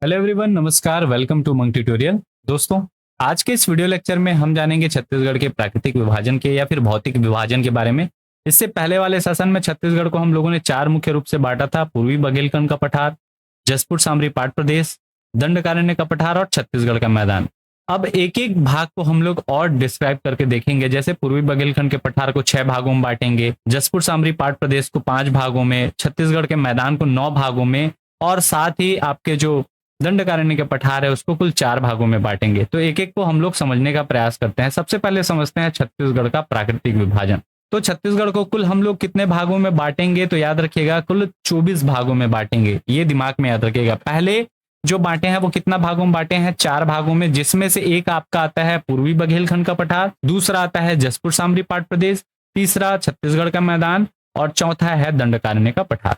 Hello everyone, नमस्कार। Welcome to Monk tutorial. दोस्तों, आज के इस वीडियो लेक्चर में हम जानेंगे छत्तीसगढ़ के प्राकृतिक विभाजन के या फिर भौतिक विभाजन के बारे में। इससे पहले वाले सेशन में छत्तीसगढ़ को हम लोगों ने चार मुख्य रूप से बांटा था: पूर्वी बघेलखंड का पठार, जसपुर सामरी पाट प्रदेश, दंडकारण्य का पठार और छत्तीसगढ़ का मैदान। अब एक एक भाग को हम लोग और डिस्क्राइब करके देखेंगे। जैसे पूर्वी बघेलखंड के पठार को 6 भागों में बांटेंगे, जसपुर सामरी पाट प्रदेश को 5 भागों में, छत्तीसगढ़ के मैदान को 9 भागों में, और साथ ही आपके जो दंडकारण्य के पठार है उसको कुल 4 भागों में बांटेंगे। तो एक एक को हम लोग समझने का प्रयास करते हैं। सबसे पहले समझते हैं छत्तीसगढ़ का प्राकृतिक विभाजन। तो छत्तीसगढ़ को कुल हम लोग कितने भागों में बांटेंगे? तो याद रखिएगा, कुल 24 भागों में बांटेंगे। ये दिमाग में याद रखिएगा। पहले जो बांटे हैं वो कितना भागों में बांटे हैं? 4 भागों में, जिसमें से एक आपका आता है पूर्वी बघेलखंड का पठार, दूसरा आता है जसपुर सामरी पाट प्रदेश, तीसरा छत्तीसगढ़ का मैदान और चौथा है दंडकारण्य का पठार।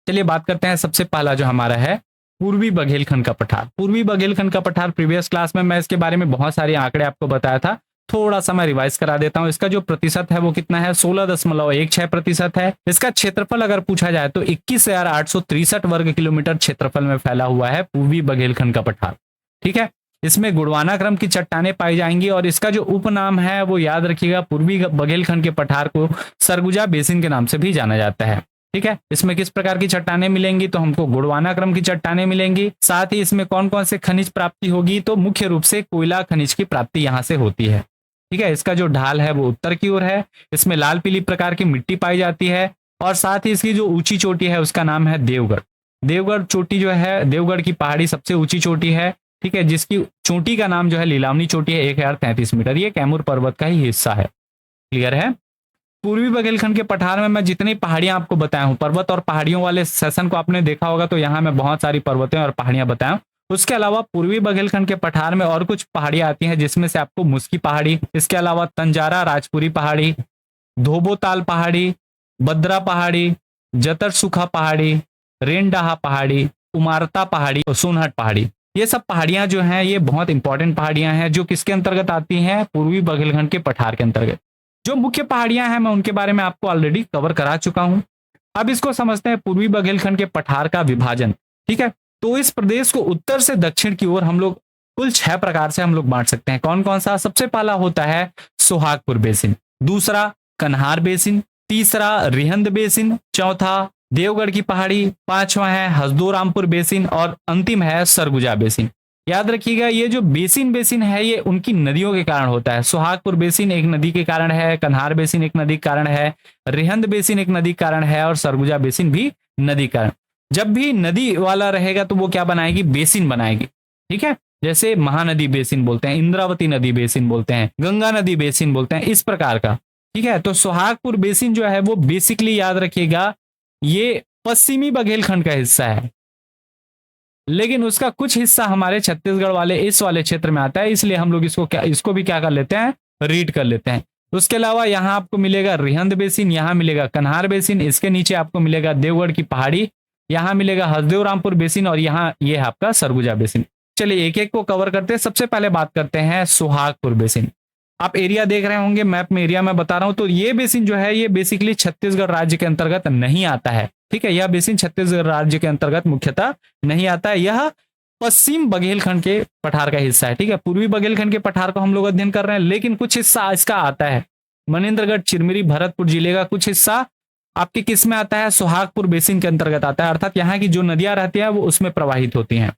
चलिए बात करते हैं। सबसे पहला जो हमारा है पूर्वी बघेलखंड का पठार। पूर्वी बघेलखंड का पठार, प्रीवियस क्लास में मैं इसके बारे में बहुत सारे आंकड़े आपको बताया था। थोड़ा सा मैं रिवाइज करा देता हूं। इसका जो प्रतिशत है वो कितना है? 16.16% है। इसका क्षेत्रफल अगर पूछा जाए तो 21,863 वर्ग किलोमीटर क्षेत्रफल में फैला हुआ है पूर्वी बघेलखंड का पठार। ठीक है। इसमें गुड़वाना क्रम की चट्टानें पाई जाएंगी और इसका जो उपनाम है वो याद रखिएगा, पूर्वी बघेलखंड के पठार को सरगुजा बेसिन के नाम से भी जाना जाता है। ठीक है। इसमें किस प्रकार की चट्टानें मिलेंगी? तो हमको गुड़वाना क्रम की चट्टानें मिलेंगी। साथ ही इसमें कौन कौन से खनिज प्राप्ति होगी? तो मुख्य रूप से कोयला खनिज की प्राप्ति यहां से होती है। ठीक है। इसका जो ढाल है वो उत्तर की ओर है। इसमें लाल पीली प्रकार की मिट्टी पाई जाती है और साथ ही इसकी जो ऊंची चोटी है उसका नाम है देवगढ़। देवगढ़ चोटी जो है, देवगढ़ की पहाड़ी सबसे ऊंची चोटी है। ठीक है। जिसकी चोटी का नाम जो है लीलावनी चोटी है, 1033 मीटर। ये कैमूर पर्वत का ही हिस्सा है। क्लियर है। पूर्वी बघेलखंड के पठार में मैं जितनी पहाड़ियां आपको बताया हूं, पर्वत और पहाड़ियों वाले सेशन को आपने देखा होगा, तो यहाँ मैं बहुत सारी पर्वतें और पहाड़ियां बताया हूं। उसके अलावा पूर्वी बघेलखंड के पठार में और कुछ पहाड़ियां आती हैं, जिसमें से आपको मुस्की पहाड़ी, इसके अलावा तंजारा राजपुरी पहाड़ी, धोबोताल पहाड़ी, बद्रा पहाड़ी, जतर सुखा पहाड़ी, रेनडाहा पहाड़ी, उमारता पहाड़ी और सोनहट पहाड़ी। ये सब पहाड़ियां जो हैं ये बहुत इंपॉर्टेंट पहाड़ियां हैं, जो किसके अंतर्गत आती हैं? पूर्वी बघेलखंड के पठार के अंतर्गत। जो मुख्य पहाड़ियां हैं मैं उनके बारे में आपको ऑलरेडी कवर करा चुका हूं। अब इसको समझते हैं पूर्वी बघेलखंड के पठार का विभाजन। ठीक है। तो इस प्रदेश को उत्तर से दक्षिण की ओर हम लोग कुल 6 प्रकार से हम लोग बांट सकते हैं। कौन कौन सा? सबसे पहला होता है सोहागपुर बेसिन, दूसरा कन्हार बेसिन, तीसरा रिहंद बेसिन, चौथा देवगढ़ की पहाड़ी, पांचवा है हसदोरामपुर बेसिन और अंतिम है सरगुजा बेसिन। याद रखिएगा, ये जो बेसिन है ये उनकी नदियों के कारण होता है। सोहागपुर बेसिन एक नदी के कारण है, कन्हार बेसिन एक नदी के कारण है, रिहंद बेसिन एक नदी के कारण है और सरगुजा बेसिन भी नदी कारण। जब भी नदी वाला रहेगा तो वो क्या बनाएगी? बेसिन बनाएगी। ठीक है। जैसे महानदी बेसिन बोलते हैं, इंद्रावती नदी बेसिन बोलते हैं, गंगा नदी बेसिन बोलते हैं, इस प्रकार का। ठीक है। तो सोहागपुर बेसिन जो है वो बेसिकली याद रखिएगा ये पश्चिमी बघेलखंड का हिस्सा है, लेकिन उसका कुछ हिस्सा हमारे छत्तीसगढ़ वाले इस वाले क्षेत्र में आता है, इसलिए हम लोग इसको भी क्या कर लेते हैं? रीड कर लेते हैं। उसके अलावा यहाँ आपको मिलेगा रिहंद बेसिन, यहाँ मिलेगा कन्हार बेसिन, इसके नीचे आपको मिलेगा देवगढ़ की पहाड़ी, यहाँ मिलेगा हसदेवरामपुर बेसिन और यहाँ ये है आपका सरगुजा बेसिन। चलिए एक एक को कवर करते हैं। सबसे पहले बात करते हैं सोहागपुर बेसिन। आप एरिया देख रहे होंगे, मैप में एरिया मैं बता रहा हूं। तो ये बेसिन जो है ये बेसिकली छत्तीसगढ़ राज्य के अंतर्गत नहीं आता है। ठीक है। यह बेसिन छत्तीसगढ़ राज्य के अंतर्गत मुख्यतः नहीं आता है। यह पश्चिम बघेलखंड के पठार का हिस्सा है। ठीक है। पूर्वी बघेलखंड के पठार को हम लोग अध्ययन कर रहे हैं, लेकिन कुछ हिस्सा इसका आता है। मनेन्द्रगढ़, चिरमिरी, भरतपुर जिले का कुछ हिस्सा आपके किस में आता है? सोहागपुर बेसिन के अंतर्गत आता है, अर्थात यहाँ की जो नदियां रहती है वो उसमें प्रवाहित होती हैं।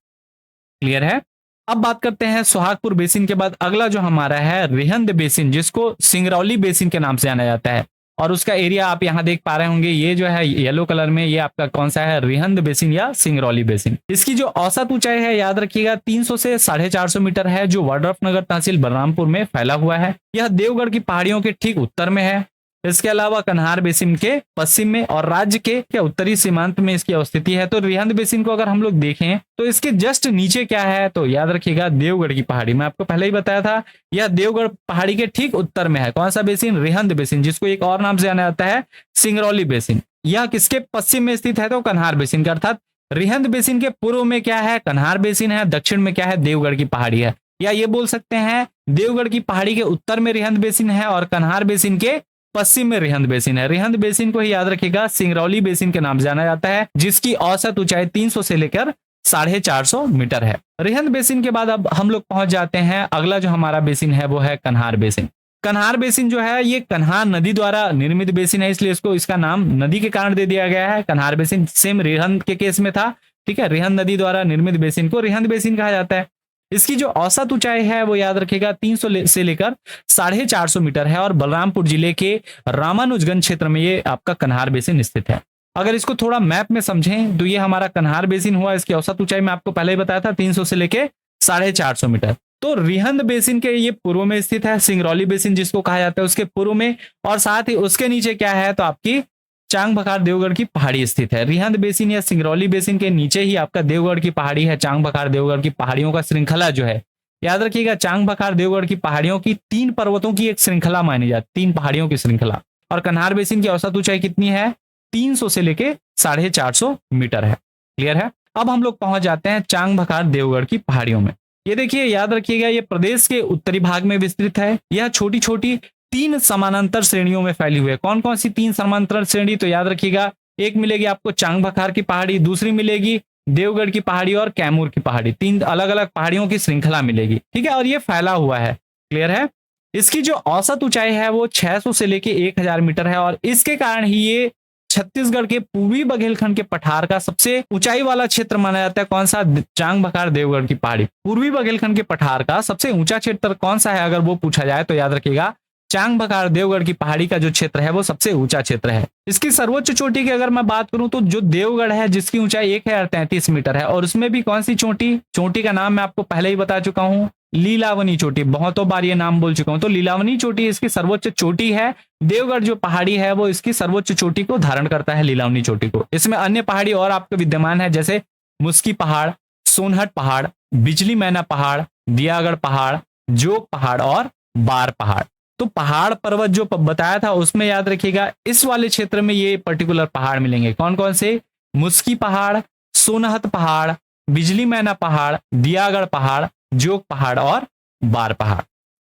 क्लियर है। अब बात करते हैं सोहागपुर बेसिन के बाद अगला जो हमारा है रिहंद बेसिन, जिसको सिंगरौली बेसिन के नाम से जाना जाता है। और उसका एरिया आप यहाँ देख पा रहे होंगे, ये जो है येलो कलर में, ये आपका कौन सा है? रिहंद बेसिन या सिंगरौली बेसिन। इसकी जो औसत ऊंचाई है याद रखिएगा 300 से 450 मीटर है, जो वडरफनगर तहसील बलरामपुर में फैला हुआ है। यह देवगढ़ की पहाड़ियों के ठीक उत्तर में है। इसके अलावा कन्हार बेसिन के पश्चिम में और राज्य के उत्तरी सीमांत में इसकी अवस्थिति है। तो रिहंद बेसिन को अगर हम लोग देखें तो इसके जस्ट नीचे क्या है? तो याद रखिएगा देवगढ़ की पहाड़ी। मैं आपको पहले ही बताया था, यह देवगढ़ पहाड़ी के ठीक उत्तर में है। कौन सा बेसिन? रिहंद बेसिन, जिसको एक और नाम से जाना जाता है सिंगरौली बेसिन। यह किसके पश्चिम में स्थित है? तो कन्हार बेसिन का। अर्थात रिहंद बेसिन के पूर्व में क्या है? कन्हार बेसिन है। दक्षिण में क्या है? देवगढ़ की पहाड़ी है। या ये बोल सकते हैं देवगढ़ की पहाड़ी के उत्तर में रिहंद बेसिन है और कन्हार बेसिन के पश्चिम में रिहंद बेसिन है। रिहंद बेसिन को ही याद रखिएगा सिंगरौली बेसिन के नाम से जाना जाता है, जिसकी औसत ऊंचाई 300 से लेकर 450 मीटर है। रिहंद बेसिन के बाद अब हम लोग पहुंच जाते हैं, अगला जो हमारा बेसिन है वो है कन्हार बेसिन। कन्हार बेसिन जो है ये कन्हार नदी द्वारा निर्मित बेसिन है, इसलिए इसको इसका नाम नदी के कारण दे दिया गया है कन्हार बेसिन। सेम रिहंद के केस में था, ठीक है, रिहंद नदी द्वारा निर्मित बेसिन को रिहंद बेसिन कहा जाता है। इसकी जो औसत ऊंचाई है वो याद रखिएगा 300 से लेकर 450 मीटर है और बलरामपुर जिले के रामानुजगंज क्षेत्र में ये आपका कन्हार बेसिन स्थित है। अगर इसको थोड़ा मैप में समझें तो ये हमारा कन्हार बेसिन हुआ, इसकी औसत ऊंचाई मैं आपको पहले ही बताया था 300 से लेके 450 मीटर। तो रिहंद बेसिन के ये पूर्व में स्थित है, सिंगरौली बेसिन जिसको कहा जाता है उसके पूर्व में, और साथ ही उसके नीचे क्या है तो आपकी चांग बखार देवगढ़ की पहाड़ी स्थित है। रिहंद बेसिन या सिंगरौली बेसिन के नीचे ही आपका देवगढ़ की पहाड़ी है, चांग बखार देवगढ़ की पहाड़ियों का श्रृंखला जो है, याद रखिएगा चांग बखार देवगढ़ की पहाड़ियों की 3 पर्वतों की एक श्रृंखला मानी जाती, 3 पहाड़ियों की श्रृंखला। और कन्हार बेसिन की औसत ऊंचाई कितनी है, 300 से लेके 450 मीटर है। क्लियर है। अब हम लोग पहुंच जाते हैं चांग बखार देवगढ़ की पहाड़ियों में। ये देखिए, याद रखिएगा ये प्रदेश के उत्तरी भाग में विस्तृत है। यह छोटी छोटी 3 समानांतर श्रेणियों में फैली हुई है। कौन कौन सी 3 समानांतर श्रेणी, तो याद रखिएगा एक मिलेगी आपको चांग बखार की पहाड़ी, दूसरी मिलेगी देवगढ़ की पहाड़ी और कैमूर की पहाड़ी। 3 अलग अलग पहाड़ियों की श्रृंखला मिलेगी, ठीक है, और ये फैला हुआ है। क्लियर है। इसकी जो औसत ऊंचाई है वो 600 से लेके 1000 मीटर है और इसके कारण ही ये छत्तीसगढ़ के पूर्वी बघेलखंड के पठार का सबसे ऊंचाई वाला क्षेत्र माना जाता है। कौन सा, चांग बखार देवगढ़ की पहाड़ी। पूर्वी बघेलखंड के पठार का सबसे ऊंचा क्षेत्र कौन सा है अगर वो पूछा जाए तो याद रखिएगा चांग बखार देवगढ़ की पहाड़ी का जो क्षेत्र है वो सबसे ऊंचा क्षेत्र है। इसकी सर्वोच्च चोटी की अगर मैं बात करूं तो जो देवगढ़ है जिसकी ऊंचाई 1033 मीटर है, और उसमें भी कौन सी चोटी का नाम मैं आपको पहले ही बता चुका हूं, लीलावनी चोटी। बहुतों बार ये नाम बोल चुका हूं, तो लीलावनी चोटी इसकी सर्वोच्च चोटी है। देवगढ़ जो पहाड़ी है वो इसकी सर्वोच्च चोटी को धारण करता है, लीलावनी चोटी को। इसमें अन्य पहाड़ी और आपके विद्यमान है, जैसे मुस्की पहाड़, सोनहट पहाड़, बिजली मैना पहाड़, दियागढ़ पहाड़, जोग पहाड़ और बार पहाड़। तो पहाड़ पर्वत जो बताया था उसमें याद रखिएगा इस वाले क्षेत्र में ये पर्टिकुलर पहाड़ मिलेंगे। कौन कौन से, मुस्की पहाड़, सोनहत पहाड़, बिजली मैना पहाड़, दियागढ़ पहाड़, जोग पहाड़ और बार पहाड़।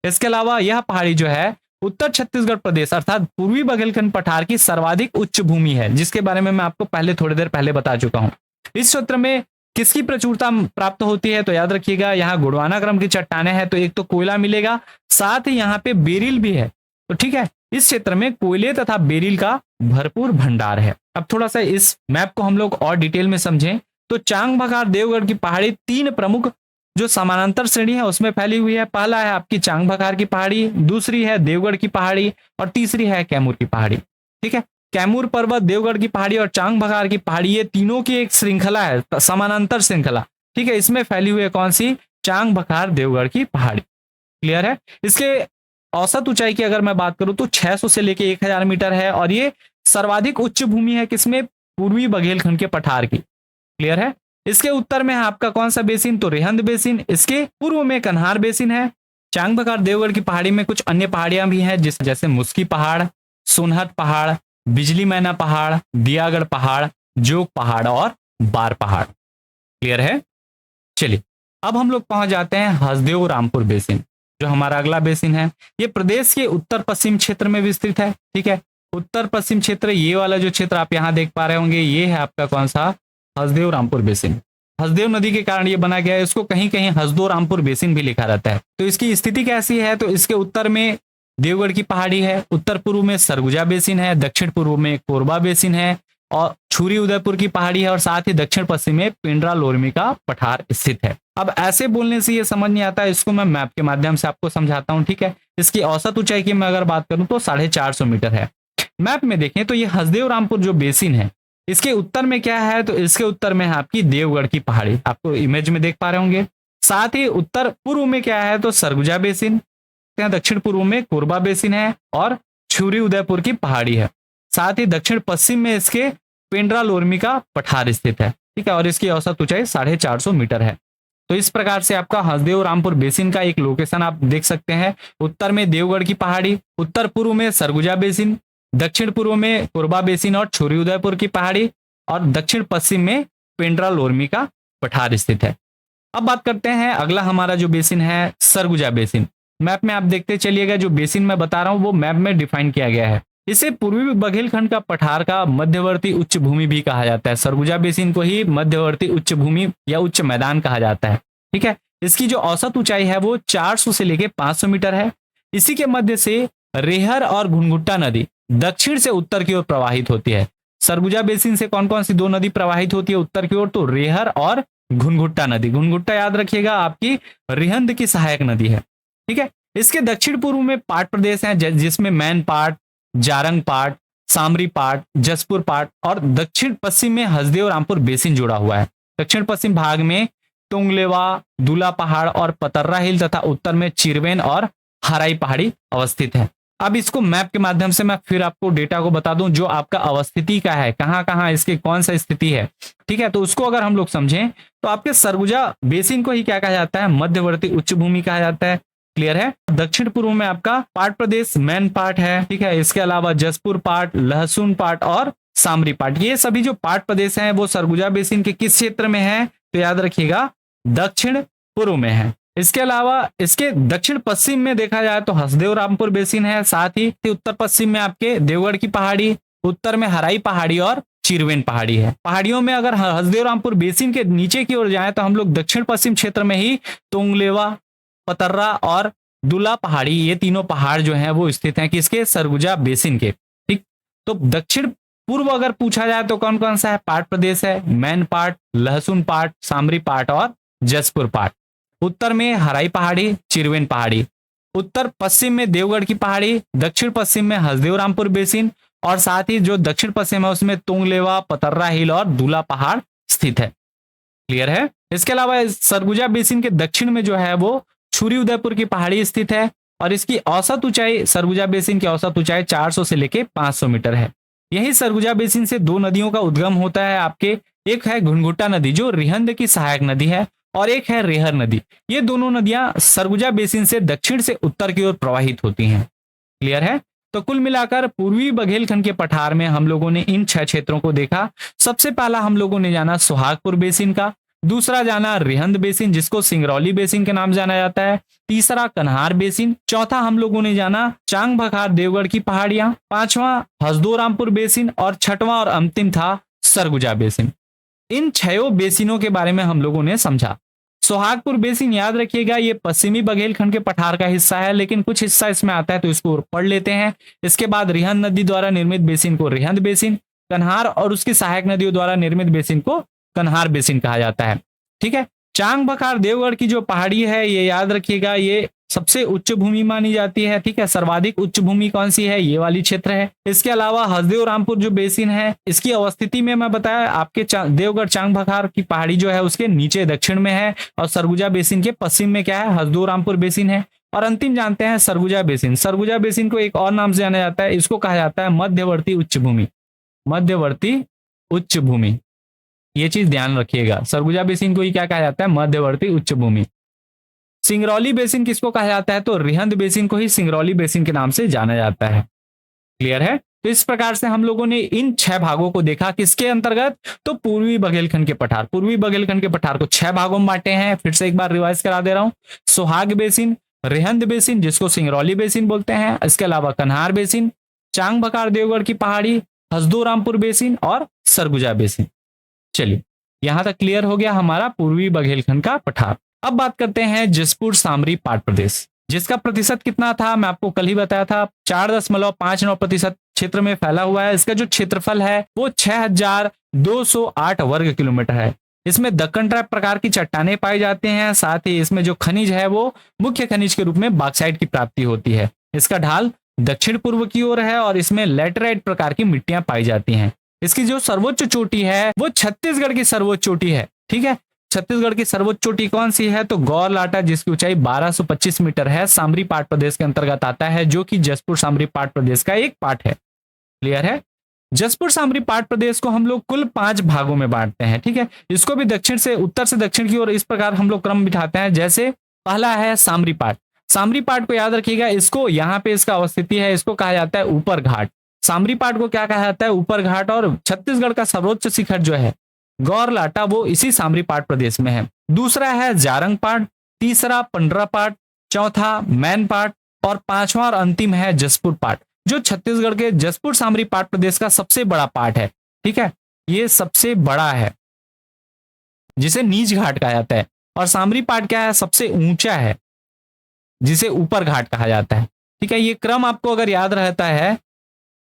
इसके अलावा यह पहाड़ी जो है उत्तर छत्तीसगढ़ प्रदेश अर्थात पूर्वी बघेलखंड पठार की सर्वाधिक उच्च भूमि है, जिसके बारे में मैं आपको पहले थोड़ी देर पहले बता चुका हूं। इस क्षेत्र में किसकी प्रचुरता प्राप्त होती है, तो याद रखिएगा यहाँ गोंडवाना क्रम की चट्टानें हैं, तो एक तो कोयला मिलेगा, साथ ही यहाँ पे बेरिल भी है। तो ठीक है, इस क्षेत्र में कोयले तथा बेरिल का भरपूर भंडार है। अब थोड़ा सा इस मैप को हम लोग और डिटेल में समझें तो चांग बखार देवगढ़ की पहाड़ी 3 प्रमुख जो समानांतर श्रेणी है उसमें फैली हुई है। पहला है आपकी चांग बखार की पहाड़ी, दूसरी है देवगढ़ की पहाड़ी और तीसरी है कैमूर की पहाड़ी। ठीक है, कैमूर पर्वत, देवगढ़ की पहाड़ी और चांग बखार की पहाड़ी, ये तीनों की एक श्रृंखला है, समानांतर श्रृंखला। ठीक है, इसमें फैली हुई है कौन सी, चांग बखार देवगढ़ की पहाड़ी। क्लियर है। इसके औसत ऊंचाई की अगर मैं बात करूं तो 600 से लेके 1000 मीटर है और ये सर्वाधिक उच्च भूमि है किसमें, पूर्वी बघेलखंड के पठार की। क्लियर है। इसके उत्तर में है आपका कौन सा बेसिन, तो रिहंद बेसिन। इसके पूर्व में कन्हार बेसिन है। चांग बखार देवगढ़ की पहाड़ी में कुछ अन्य पहाड़ियां भी हैं जैसे मुस्की पहाड़, सोनहत पहाड़, बिजली मैना पहाड़, दियागढ़ पहाड़, जोग पहाड़ और बार पहाड़। क्लियर है। चलिए अब हम लोग पहुंच जाते हैं हसदेव रामपुर बेसिन, जो हमारा अगला बेसिन है। ये प्रदेश के उत्तर पश्चिम क्षेत्र में विस्तृत है। ठीक है, उत्तर पश्चिम क्षेत्र, ये वाला जो क्षेत्र आप यहाँ देख पा रहे होंगे ये है आपका कौन सा, हसदेव रामपुर बेसिन। हसदेव नदी के कारण ये बना गया है, इसको कहीं कहीं हसदो रामपुर बेसिन भी लिखा रहता है। तो इसकी स्थिति कैसी है, तो इसके उत्तर में देवगढ़ की पहाड़ी है, उत्तर पूर्व में सरगुजा बेसिन है, दक्षिण पूर्व में कोरबा बेसिन है और छुरी उदयपुर की पहाड़ी है और साथ ही दक्षिण पश्चिम में पिंडरा लोरमी का पठार स्थित है। अब ऐसे बोलने से ये समझ नहीं आता, इसको मैं मैप के माध्यम से आपको समझाता हूं। ठीक है, इसकी औसत ऊंचाई की मैं अगर बात करूं तो 450 मीटर है। मैप में देखें तो ये हसदेव रामपुर जो बेसिन है इसके उत्तर में क्या है, तो इसके उत्तर में है आपकी देवगढ़ की पहाड़ी, आपको इमेज में देख पा रहे होंगे। साथ ही उत्तर पूर्व में क्या है, तो सरगुजा बेसिन, दक्षिण पूर्व में कोरबा बेसिन है और छुरी उदयपुर की पहाड़ी है। साथ ही दक्षिण पश्चिम में इसके पिंडरा लोरमी का पठार स्थित है। ठीक है, और इसकी औसत ऊंचाई 450 मीटर है। तो इस प्रकार से आपका हसदेव रामपुर बेसिन का एक लोकेशन आप देख सकते हैं। उत्तर में देवगढ़ की पहाड़ी, उत्तर पूर्व में सरगुजा बेसिन, दक्षिण पूर्व में कोरबा बेसिन और छुरी उदयपुर की पहाड़ी और दक्षिण पश्चिम में पिंडरा लोरमी का पठार स्थित है। अब बात करते हैं अगला हमारा जो बेसिन है सरगुजा बेसिन। मैप में आप देखते चलिएगा, जो बेसिन मैं बता रहा हूं वो मैप में डिफाइन किया गया है। इसे पूर्वी बघेलखंड का पठार का मध्यवर्ती उच्च भूमि भी कहा जाता है। सरगुजा बेसिन को ही मध्यवर्ती उच्च भूमि या उच्च मैदान कहा जाता है। ठीक है, इसकी जो औसत ऊंचाई है वो 400 से लेके 500 मीटर है। इसी के मध्य से रेहर और घुनघुट्टा नदी दक्षिण से उत्तर की ओर प्रवाहित होती है। सरगुजा बेसिन से कौन कौन सी दो नदी प्रवाहित होती है उत्तर की ओर? तो रेहर और घुनघुट्टा नदी। घुनघुट्टा याद रखिएगा आपकी रिहंद की सहायक नदी है। ठीक है, इसके दक्षिण पूर्व में पाट प्रदेश है जिसमें मैन पाट, जारंग पाट, सामरी पाट, जसपुर पाट और दक्षिण पश्चिम में हसदेव रामपुर बेसिन जुड़ा हुआ है। दक्षिण पश्चिम भाग में तोंगलेवा, दूला पहाड़ और पतर्रा हिल तथा उत्तर में चिरवेन और हराई पहाड़ी अवस्थित है। अब इसको मैप के माध्यम से मैं फिर आपको डेटा को बता दूं जो आपका अवस्थिति का है, कहां कहां इसकी कौन सा स्थिति है। ठीक है, तो उसको अगर हम लोग समझें तो आपके सरगुजा बेसिन को ही क्या कहा जाता है? मध्यवर्ती उच्च भूमि कहा जाता है। क्लियर है? दक्षिण पूर्व में आपका पाट प्रदेश मैन पाट है। ठीक है, इसके अलावा जसपुर पाट, लहसुन पाट और सामरी पाट, ये सभी जो पाट प्रदेश हैं वो सरगुजा बेसिन के किस क्षेत्र में है? तो याद रखिएगा दक्षिण पूर्व में है। इसके अलावा इसके दक्षिण पश्चिम में देखा जाए तो हसदेव रामपुर बेसिन है, साथ ही उत्तर पश्चिम में आपके देवगढ़ की पहाड़ी, उत्तर में हराई पहाड़ी और चिरवेन पहाड़ी है। पहाड़ियों में अगर हसदेव रामपुर बेसिन के नीचे की ओर जाए तो हम लोग दक्षिण पश्चिम क्षेत्र में ही तोंगलेवा, पतर्रा और दुला पहाड़ी, ये तीनों पहाड़ जो हैं वो स्थित हैं किसके? सरगुजा बेसिन के। ठीक, तो दक्षिण पूर्व अगर पूछा जाए तो कौन कौन सा है? पाट प्रदेश है, मैन पाट, लहसुन पाट, सामरी पाट और जसपुर पाट। उत्तर में हराई पहाड़ी, चिरवेन पहाड़ी, उत्तर पश्चिम में देवगढ़ की पहाड़ी, दक्षिण पश्चिम में हसदेव रामपुर बेसिन और साथ ही जो दक्षिण पश्चिम है उसमें तोंगलेवा, पतर्रा हिल और दूला पहाड़ स्थित है। क्लियर है? इसके अलावा सरगुजा बेसिन के दक्षिण में जो है वो छुरी उदयपुर की पहाड़ी स्थित है और इसकी औसत ऊंचाई, सरगुजा बेसिन की औसत ऊंचाई 400 से लेके 500 मीटर है। यही सरगुजा बेसिन से दो नदियों का उद्गम होता है आपके, एक है घुनघुट्टा नदी जो रिहंद की सहायक नदी है और एक है रेहर नदी। ये दोनों नदियां सरगुजा बेसिन से दक्षिण से उत्तर की ओर प्रवाहित होती हैं। क्लियर है? तो कुल मिलाकर पूर्वी बघेलखंड के पठार में हम लोगों ने इन 6 क्षेत्रों को देखा। सबसे पहला हम लोगों ने जाना सुहागपुर बेसिन का, दूसरा जाना रिहंद बेसिन जिसको सिंगरौली बेसिन के नाम जाना जाता है, तीसरा कन्हार बेसिन, चौथा हम लोगों ने जाना चांग भखार देवगढ़ की पहाड़ियां, पांचवा हसदो रामपुर बेसिन और छठवां और अंतिम था सरगुजा बेसिन। इन 6 बेसिनों के बारे में हम लोगों ने समझा। सोहागपुर बेसिन याद रखिएगा ये पश्चिमी बघेलखंड के पठार का हिस्सा है, लेकिन कुछ हिस्सा इसमें आता है तो इसको पढ़ लेते हैं। इसके बाद रिहंद नदी द्वारा निर्मित बेसिन को रिहंद बेसिन, कन्हार और उसकी सहायक नदियों द्वारा निर्मित बेसिन को कन्हार बेसिन कहा जाता है। ठीक है, चांग भखार देवगढ़ की जो पहाड़ी है ये याद रखिएगा ये सबसे उच्च भूमि मानी जाती है। ठीक है, सर्वाधिक उच्च भूमि कौन सी है? ये वाली क्षेत्र है। इसके अलावा हसदेव रामपुर जो बेसिन है इसकी अवस्थिति में मैं बताया आपके देवगढ़ चांग भखार की पहाड़ी जो है उसके नीचे दक्षिण में है और सरगुजा बेसिन के पश्चिम में क्या है? हसदेव रामपुर बेसिन है। और अंतिम जानते हैं सरगुजा बेसिन। सरगुजा बेसिन को एक और नाम से जाना जाता है, इसको कहा जाता है मध्यवर्ती उच्च भूमि। मध्यवर्ती उच्च भूमि, ये चीज ध्यान रखिएगा। सरगुजा बेसिन को ही क्या कहा जाता है? मध्यवर्ती उच्च भूमि। सिंगरौली बेसिन किसको कहा जाता है? तो रिहंद बेसिन को ही सिंगरौली बेसिन के नाम से जाना जाता है। क्लियर है? तो इस प्रकार से हम लोगों ने इन 6 भागों को देखा किसके अंतर्गत? तो पूर्वी बघेलखंड के पठार। पूर्वी बघेलखंड के पठार को 6 भागों में बांटे हैं। फिर से एक बार रिवाइज करा दे रहा हूं। सोहाग बेसिन, रिहंद बेसिन जिसको सिंगरौली बेसिन बोलते हैं, इसके अलावा कन्हार बेसिन, चांग भखार देवगढ़ की पहाड़ी, हसदो रामपुर बेसिन और सरगुजा बेसिन। चलिए, यहां तक क्लियर हो गया हमारा पूर्वी बघेलखंड का पठार। अब बात करते हैं जसपुर सामरी पाट प्रदेश, जिसका प्रतिशत कितना था मैं आपको कल ही बताया था, 4.59% क्षेत्र में फैला हुआ है। इसका जो क्षेत्रफल है वो 6208 वर्ग किलोमीटर है। इसमें दक्कन ट्रैप प्रकार की चट्टानें पाई जाती हैं। साथ ही इसमें जो खनिज है वो मुख्य खनिज के रूप में बॉक्साइट की प्राप्ति होती है। इसका ढाल दक्षिण पूर्व की ओर है और इसमें लैटेराइट प्रकार की मिट्टियां पाई जाती हैं। इसकी जो सर्वोच्च चोटी है वो छत्तीसगढ़ की सर्वोच्च चोटी है। ठीक है, छत्तीसगढ़ की सर्वोच्च चोटी कौन सी है? तो गौर लाटा, जिसकी ऊंचाई 1225 मीटर है, सामरी पाट प्रदेश के अंतर्गत आता है, जो कि जसपुर सामरी पाट प्रदेश का एक पार्ट है। क्लियर है? जसपुर सामरी पाट प्रदेश को हम लोग कुल 5 भागों में बांटते हैं। ठीक है, इसको भी दक्षिण से उत्तर से दक्षिण की ओर इस प्रकार हम लोग क्रम बिठाते हैं। जैसे पहला है सामरी पाट। सामरी पाट को याद रखिएगा, इसको यहाँ पे इसका अवस्थिति है, इसको कहा जाता है ऊपर घाट। सामरी पाट को क्या कहा जाता है? ऊपर घाट। और छत्तीसगढ़ का सर्वोच्च शिखर जो है गौर लाटा वो इसी सामरी पाट प्रदेश में है। दूसरा है जारंग पाट, तीसरा पंडरा पाट, चौथा मैन पाट और पांचवा और अंतिम है जसपुर पाट। जो छत्तीसगढ़ के जसपुर सामरी पाट प्रदेश का सबसे बड़ा पार्ट है। ठीक है, ये सबसे बड़ा है जिसे नीच घाट कहा जाता है। और सामरी पाट क्या है, सबसे ऊंचा है जिसे ऊपर घाट कहा जाता है। ठीक है, ये क्रम आपको अगर याद रहता है,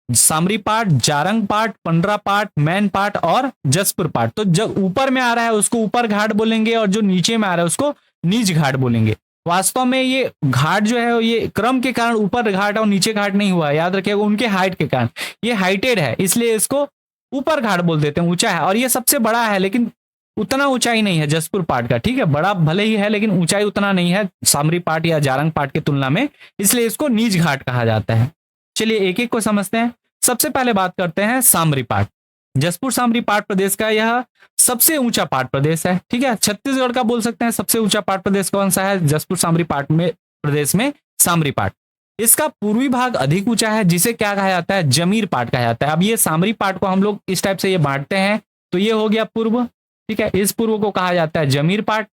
सामरी पाट, जारंग पाट, पंडरा पाट, मैन पाट और जसपुर पाट, तो जब ऊपर में आ रहा है उसको ऊपर घाट बोलेंगे और जो नीचे में आ रहा है उसको नीच घाट बोलेंगे। वास्तव में ये घाट जो है ये क्रम के कारण ऊपर घाट और नीचे घाट नहीं हुआ है, याद रखिएगा, उनके हाइट के कारण ये हाइटेड है, इसलिए इसको ऊपर घाट बोल देते हैं, ऊंचा है। और ये सबसे बड़ा है लेकिन उतना ऊंचाई नहीं है जसपुर पाट का। ठीक है, बड़ा भले ही है लेकिन ऊंचाई उतना नहीं है सामरी पाट या जारंग पाट की तुलना में, इसलिए इसको नीच घाट कहा जाता है। चलिए एक एक को समझते हैं। सबसे पहले बात करते हैं सामरी पाट। जसपुर सामरी पाट प्रदेश का यह सबसे ऊंचा पाट प्रदेश है। ठीक है, छत्तीसगढ़ का बोल सकते हैं सबसे ऊंचा पाट प्रदेश कौन सा है, जसपुर सामरी पाट में प्रदेश में सामरी पाट। इसका पूर्वी भाग अधिक ऊंचा है जिसे क्या कहा जाता है, जमीर पाट कहा जाता है। अब ये सामरी पाट को हम लोग इस टाइप से ये बांटते हैं, तो ये हो गया पूर्व। ठीक है, इस पूर्व को कहा जाता है जमीर पाट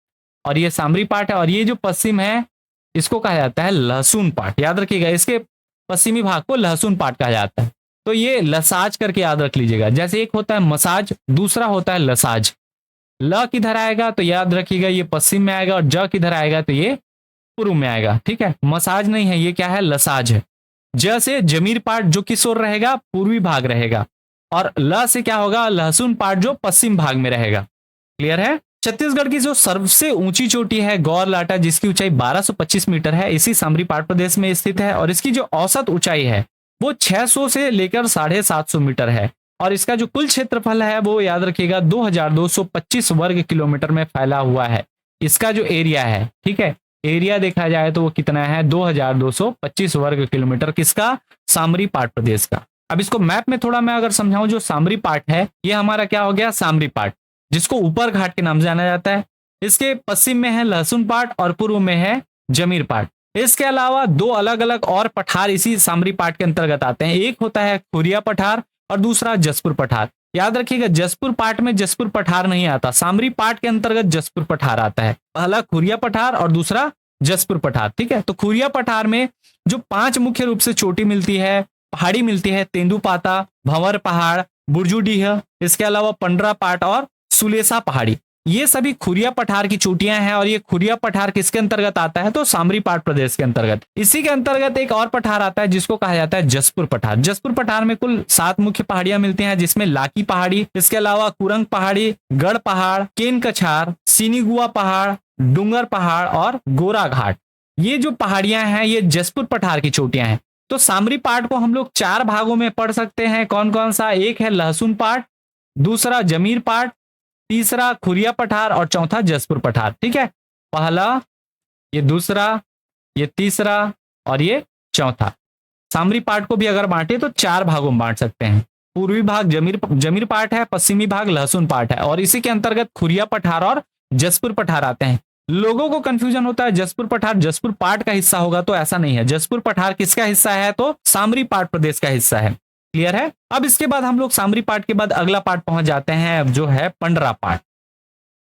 और ये सामरी पाट है। और ये जो पश्चिम है इसको कहा जाता है लहसुन पाट। याद रखिएगा, इसके पश्चिमी भाग को लहसुन पाट कहा जाता है। तो ये लसाज करके याद रख लीजिएगा, जैसे एक होता है मसाज, दूसरा होता है लसाज। ल किधर आएगा तो याद रखिएगा ये पश्चिम में आएगा और ज किधर आएगा तो ये पूर्व में आएगा। ठीक है, मसाज नहीं है, ये क्या है, लसाज है। ज से जमीर पाट जो किस ओर रहेगा, पूर्वी भाग रहेगा। और ल से क्या होगा, लहसुन पाट जो पश्चिम भाग में रहेगा। क्लियर है। छत्तीसगढ़ की जो सबसे ऊंची चोटी है गौर लाटा, जिसकी ऊंचाई 1225 मीटर है, इसी सामरी पाट प्रदेश में स्थित है। और इसकी जो औसत ऊंचाई है वो 600 से लेकर 750 मीटर है। और इसका जो कुल क्षेत्रफल है वो याद रखिएगा 2225 वर्ग किलोमीटर में फैला हुआ है। इसका जो एरिया है, ठीक है, एरिया देखा जाए तो वो कितना है, 2225 वर्ग किलोमीटर, किसका, सामरी पाट प्रदेश का। अब इसको मैप में थोड़ा मैं अगर समझाऊं, जो सामरी पाट है ये हमारा क्या हो गया, सामरी पाट, जिसको ऊपर घाट के नाम से जाना जाता है। इसके पश्चिम में है लहसुन पाट और पूर्व में है जमीर पाट। इसके अलावा दो अलग अलग और पठार इसी सामरी पाट के अंतर्गत आते हैं। एक होता है खुरिया पठार और दूसरा जसपुर पठार। याद रखिएगा, जसपुर पाट में जसपुर पठार नहीं आता, सामरी पाट के अंतर्गत जसपुर पठार आता है। पहला खुरिया पठार और दूसरा जसपुर पठार। ठीक है, तो खुरिया पठार में जो 5 मुख्य रूप से चोटी मिलती है, पहाड़ी मिलती है, तेंदुपाता, भंवर पहाड़, बुर्जुडीह, इसके अलावा पंडरा पाट और सुलेसा पहाड़ी, ये सभी खुरिया पठार की चोटियां हैं। और ये खुरिया पठार किसके अंतर्गत आता है, तो सामरी पाट प्रदेश के अंतर्गत। इसी के अंतर्गत एक और पठार आता है जिसको कहा जाता है जसपुर पठार। जसपुर पठार में कुल 7 मुख्य पहाड़ियां मिलती हैं, जिसमें लाकी पहाड़ी, इसके अलावा कुरंग पहाड़ी, गढ़ पहाड़, केन कछार, सीनीगुआ पहाड़, डूंगर पहाड़ और गोरा घाट, ये जो पहाड़ियां हैं ये जसपुर पठार की चोटियां हैं। तो सामरी पाट को हम लोग 4 भागों में पढ़ सकते हैं। कौन कौन सा, एक है लहसुन पाट, दूसरा जमीर पाट, तीसरा खुरिया पठार और चौथा जसपुर पठार। ठीक है, पहला, ये दूसरा, ये तीसरा और ये चौथा। सामरी पाट को भी अगर बांटे तो 4 भागों में बांट सकते हैं। पूर्वी भाग जमीर पाट है, पश्चिमी भाग लहसुन पाट है और इसी के अंतर्गत खुरिया पठार और जसपुर पठार आते हैं। लोगों को कंफ्यूजन होता है जसपुर पठार जसपुर पाट का हिस्सा होगा, तो ऐसा नहीं है। जसपुर पठार किसका हिस्सा है, तो सामरी पाट प्रदेश का हिस्सा है। क्लियर है। अब इसके बाद हम लोग सामरी पाट के बाद अगला पाट पहुंच जाते हैं जो है पंडरा पाट।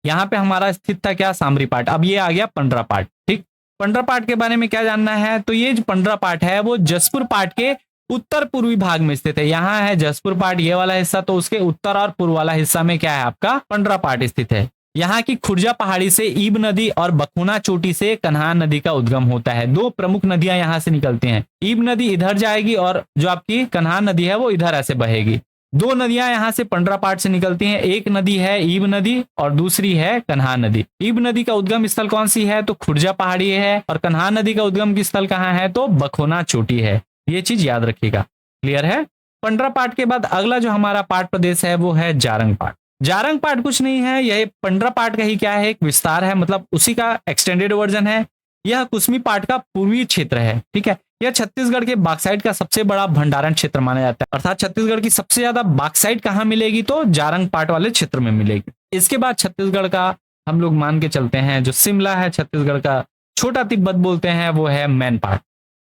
यहां पे हमारा स्थित था क्या, सामरी पाट, अब ये आ गया पंडरा पाट। ठीक, पंडरा पाट के बारे में क्या जानना है, तो ये जो पंडरा पाट है वो जसपुर पाट के उत्तर पूर्वी भाग में स्थित है। यहाँ है जसपुर पाट ये वाला हिस्सा, तो उसके उत्तर और पूर्व वाला हिस्सा में क्या है आपका पंडरा पाट स्थित है। यहाँ की खुर्जा पहाड़ी से ईब नदी और बखुना चोटी से कन्हान नदी का उद्गम होता है। 2 प्रमुख नदियां यहाँ से निकलती हैं। ईब नदी इधर जाएगी और जो आपकी कन्हान नदी है वो इधर ऐसे बहेगी। 2 नदियां यहाँ से पंडरा पाट से निकलती हैं। एक नदी है ईब नदी और दूसरी है कन्हान नदी। ईब नदी का उद्गम स्थल कौन सी है, तो खुर्जा पहाड़ी है। और कन्हान नदी का उद्गम स्थल कहाँ है, तो बखोना चोटी है। ये चीज याद रखिएगा। क्लियर है। पंडरा पाट के बाद अगला जो हमारा पाट प्रदेश है वो है जारंग पाट। जारंग पाट कुछ नहीं है, यह पंडरा पाट का ही क्या है, एक विस्तार है, मतलब उसी का एक्सटेंडेड वर्जन है। यह कुसमी पाट का पूर्वी क्षेत्र है। ठीक है, यह छत्तीसगढ़ के बॉक्साइट का सबसे बड़ा भंडारण क्षेत्र माना जाता है। अर्थात छत्तीसगढ़ की सबसे ज्यादा बॉक्साइट कहाँ मिलेगी, तो जारंग पाट वाले क्षेत्र में मिलेगी। इसके बाद छत्तीसगढ़ का हम लोग मान के चलते हैं जो शिमला है, छत्तीसगढ़ का छोटा तिब्बत बोलते हैं, वो है मैन पाट।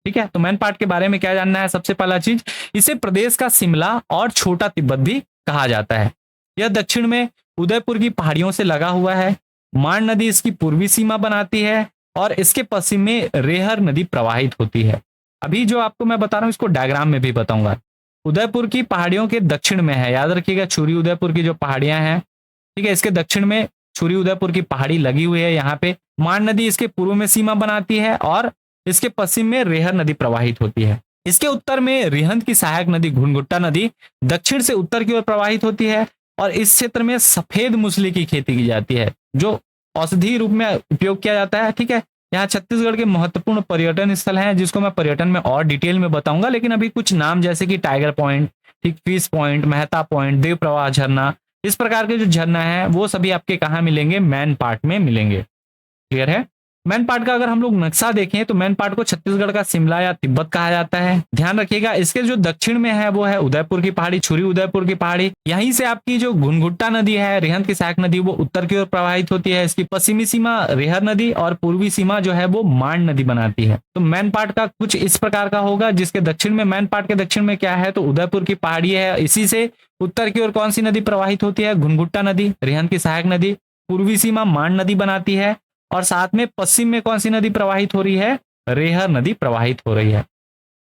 ठीक है, तो मैन पाट के बारे में क्या जानना है, सबसे पहला चीज, इसे प्रदेश का शिमला और छोटा तिब्बत भी कहा जाता है। यह दक्षिण में उदयपुर की पहाड़ियों से लगा हुआ है। माण नदी इसकी पूर्वी सीमा बनाती है और इसके पश्चिम में रेहर नदी प्रवाहित होती है। अभी जो आपको मैं बता रहा हूँ इसको डायग्राम में भी बताऊंगा। उदयपुर की पहाड़ियों के दक्षिण में है, याद रखिएगा छुरी उदयपुर की जो पहाड़ियां हैं, ठीक है, इसके दक्षिण में छुरी उदयपुर की पहाड़ी लगी हुई है। यहाँ पे मान नदी इसके पूर्व में सीमा बनाती है और इसके पश्चिम में रेहर नदी प्रवाहित होती है। इसके उत्तर में रिहंद की सहायक नदी घुनघुट्टा नदी दक्षिण से उत्तर की ओर प्रवाहित होती है और इस क्षेत्र में सफेद मूसली की खेती की जाती है जो औषधि रूप में उपयोग किया जाता है। ठीक है, यहाँ छत्तीसगढ़ के महत्वपूर्ण पर्यटन स्थल हैं जिसको मैं पर्यटन में और डिटेल में बताऊंगा, लेकिन अभी कुछ नाम जैसे कि टाइगर पॉइंट, ठीक, फिश पॉइंट, मेहता पॉइंट, देव प्रवाह झरना, इस प्रकार के जो झरना है वो सभी आपके कहाँ मिलेंगे, मैन पार्ट में मिलेंगे। क्लियर है। मैन पार्ट का अगर हम लोग नक्शा देखें तो मैन पार्ट को छत्तीसगढ़ का शिमला या तिब्बत कहा जाता है। ध्यान रखिएगा इसके जो दक्षिण में है वो है उदयपुर की पहाड़ी, छुरी उदयपुर की पहाड़ी। यहीं से आपकी जो घुनघुट्टा नदी है, रिहंद की सहायक नदी, वो उत्तर की ओर प्रवाहित होती है। इसकी पश्चिमी सीमा रेहर नदी और पूर्वी सीमा जो है वो मांड नदी बनाती है। तो मैन पार्ट का कुछ इस प्रकार का होगा, जिसके दक्षिण में, मैन पार्ट के दक्षिण में क्या है तो उदयपुर की पहाड़ी है। इसी से उत्तर की ओर कौन सी नदी प्रवाहित होती है, घुनघुट्टा नदी, रिहंद की सहायक नदी। पूर्वी सीमा मांड नदी बनाती है और साथ में पश्चिम में कौन सी नदी प्रवाहित हो रही है, रेहर नदी प्रवाहित हो रही है।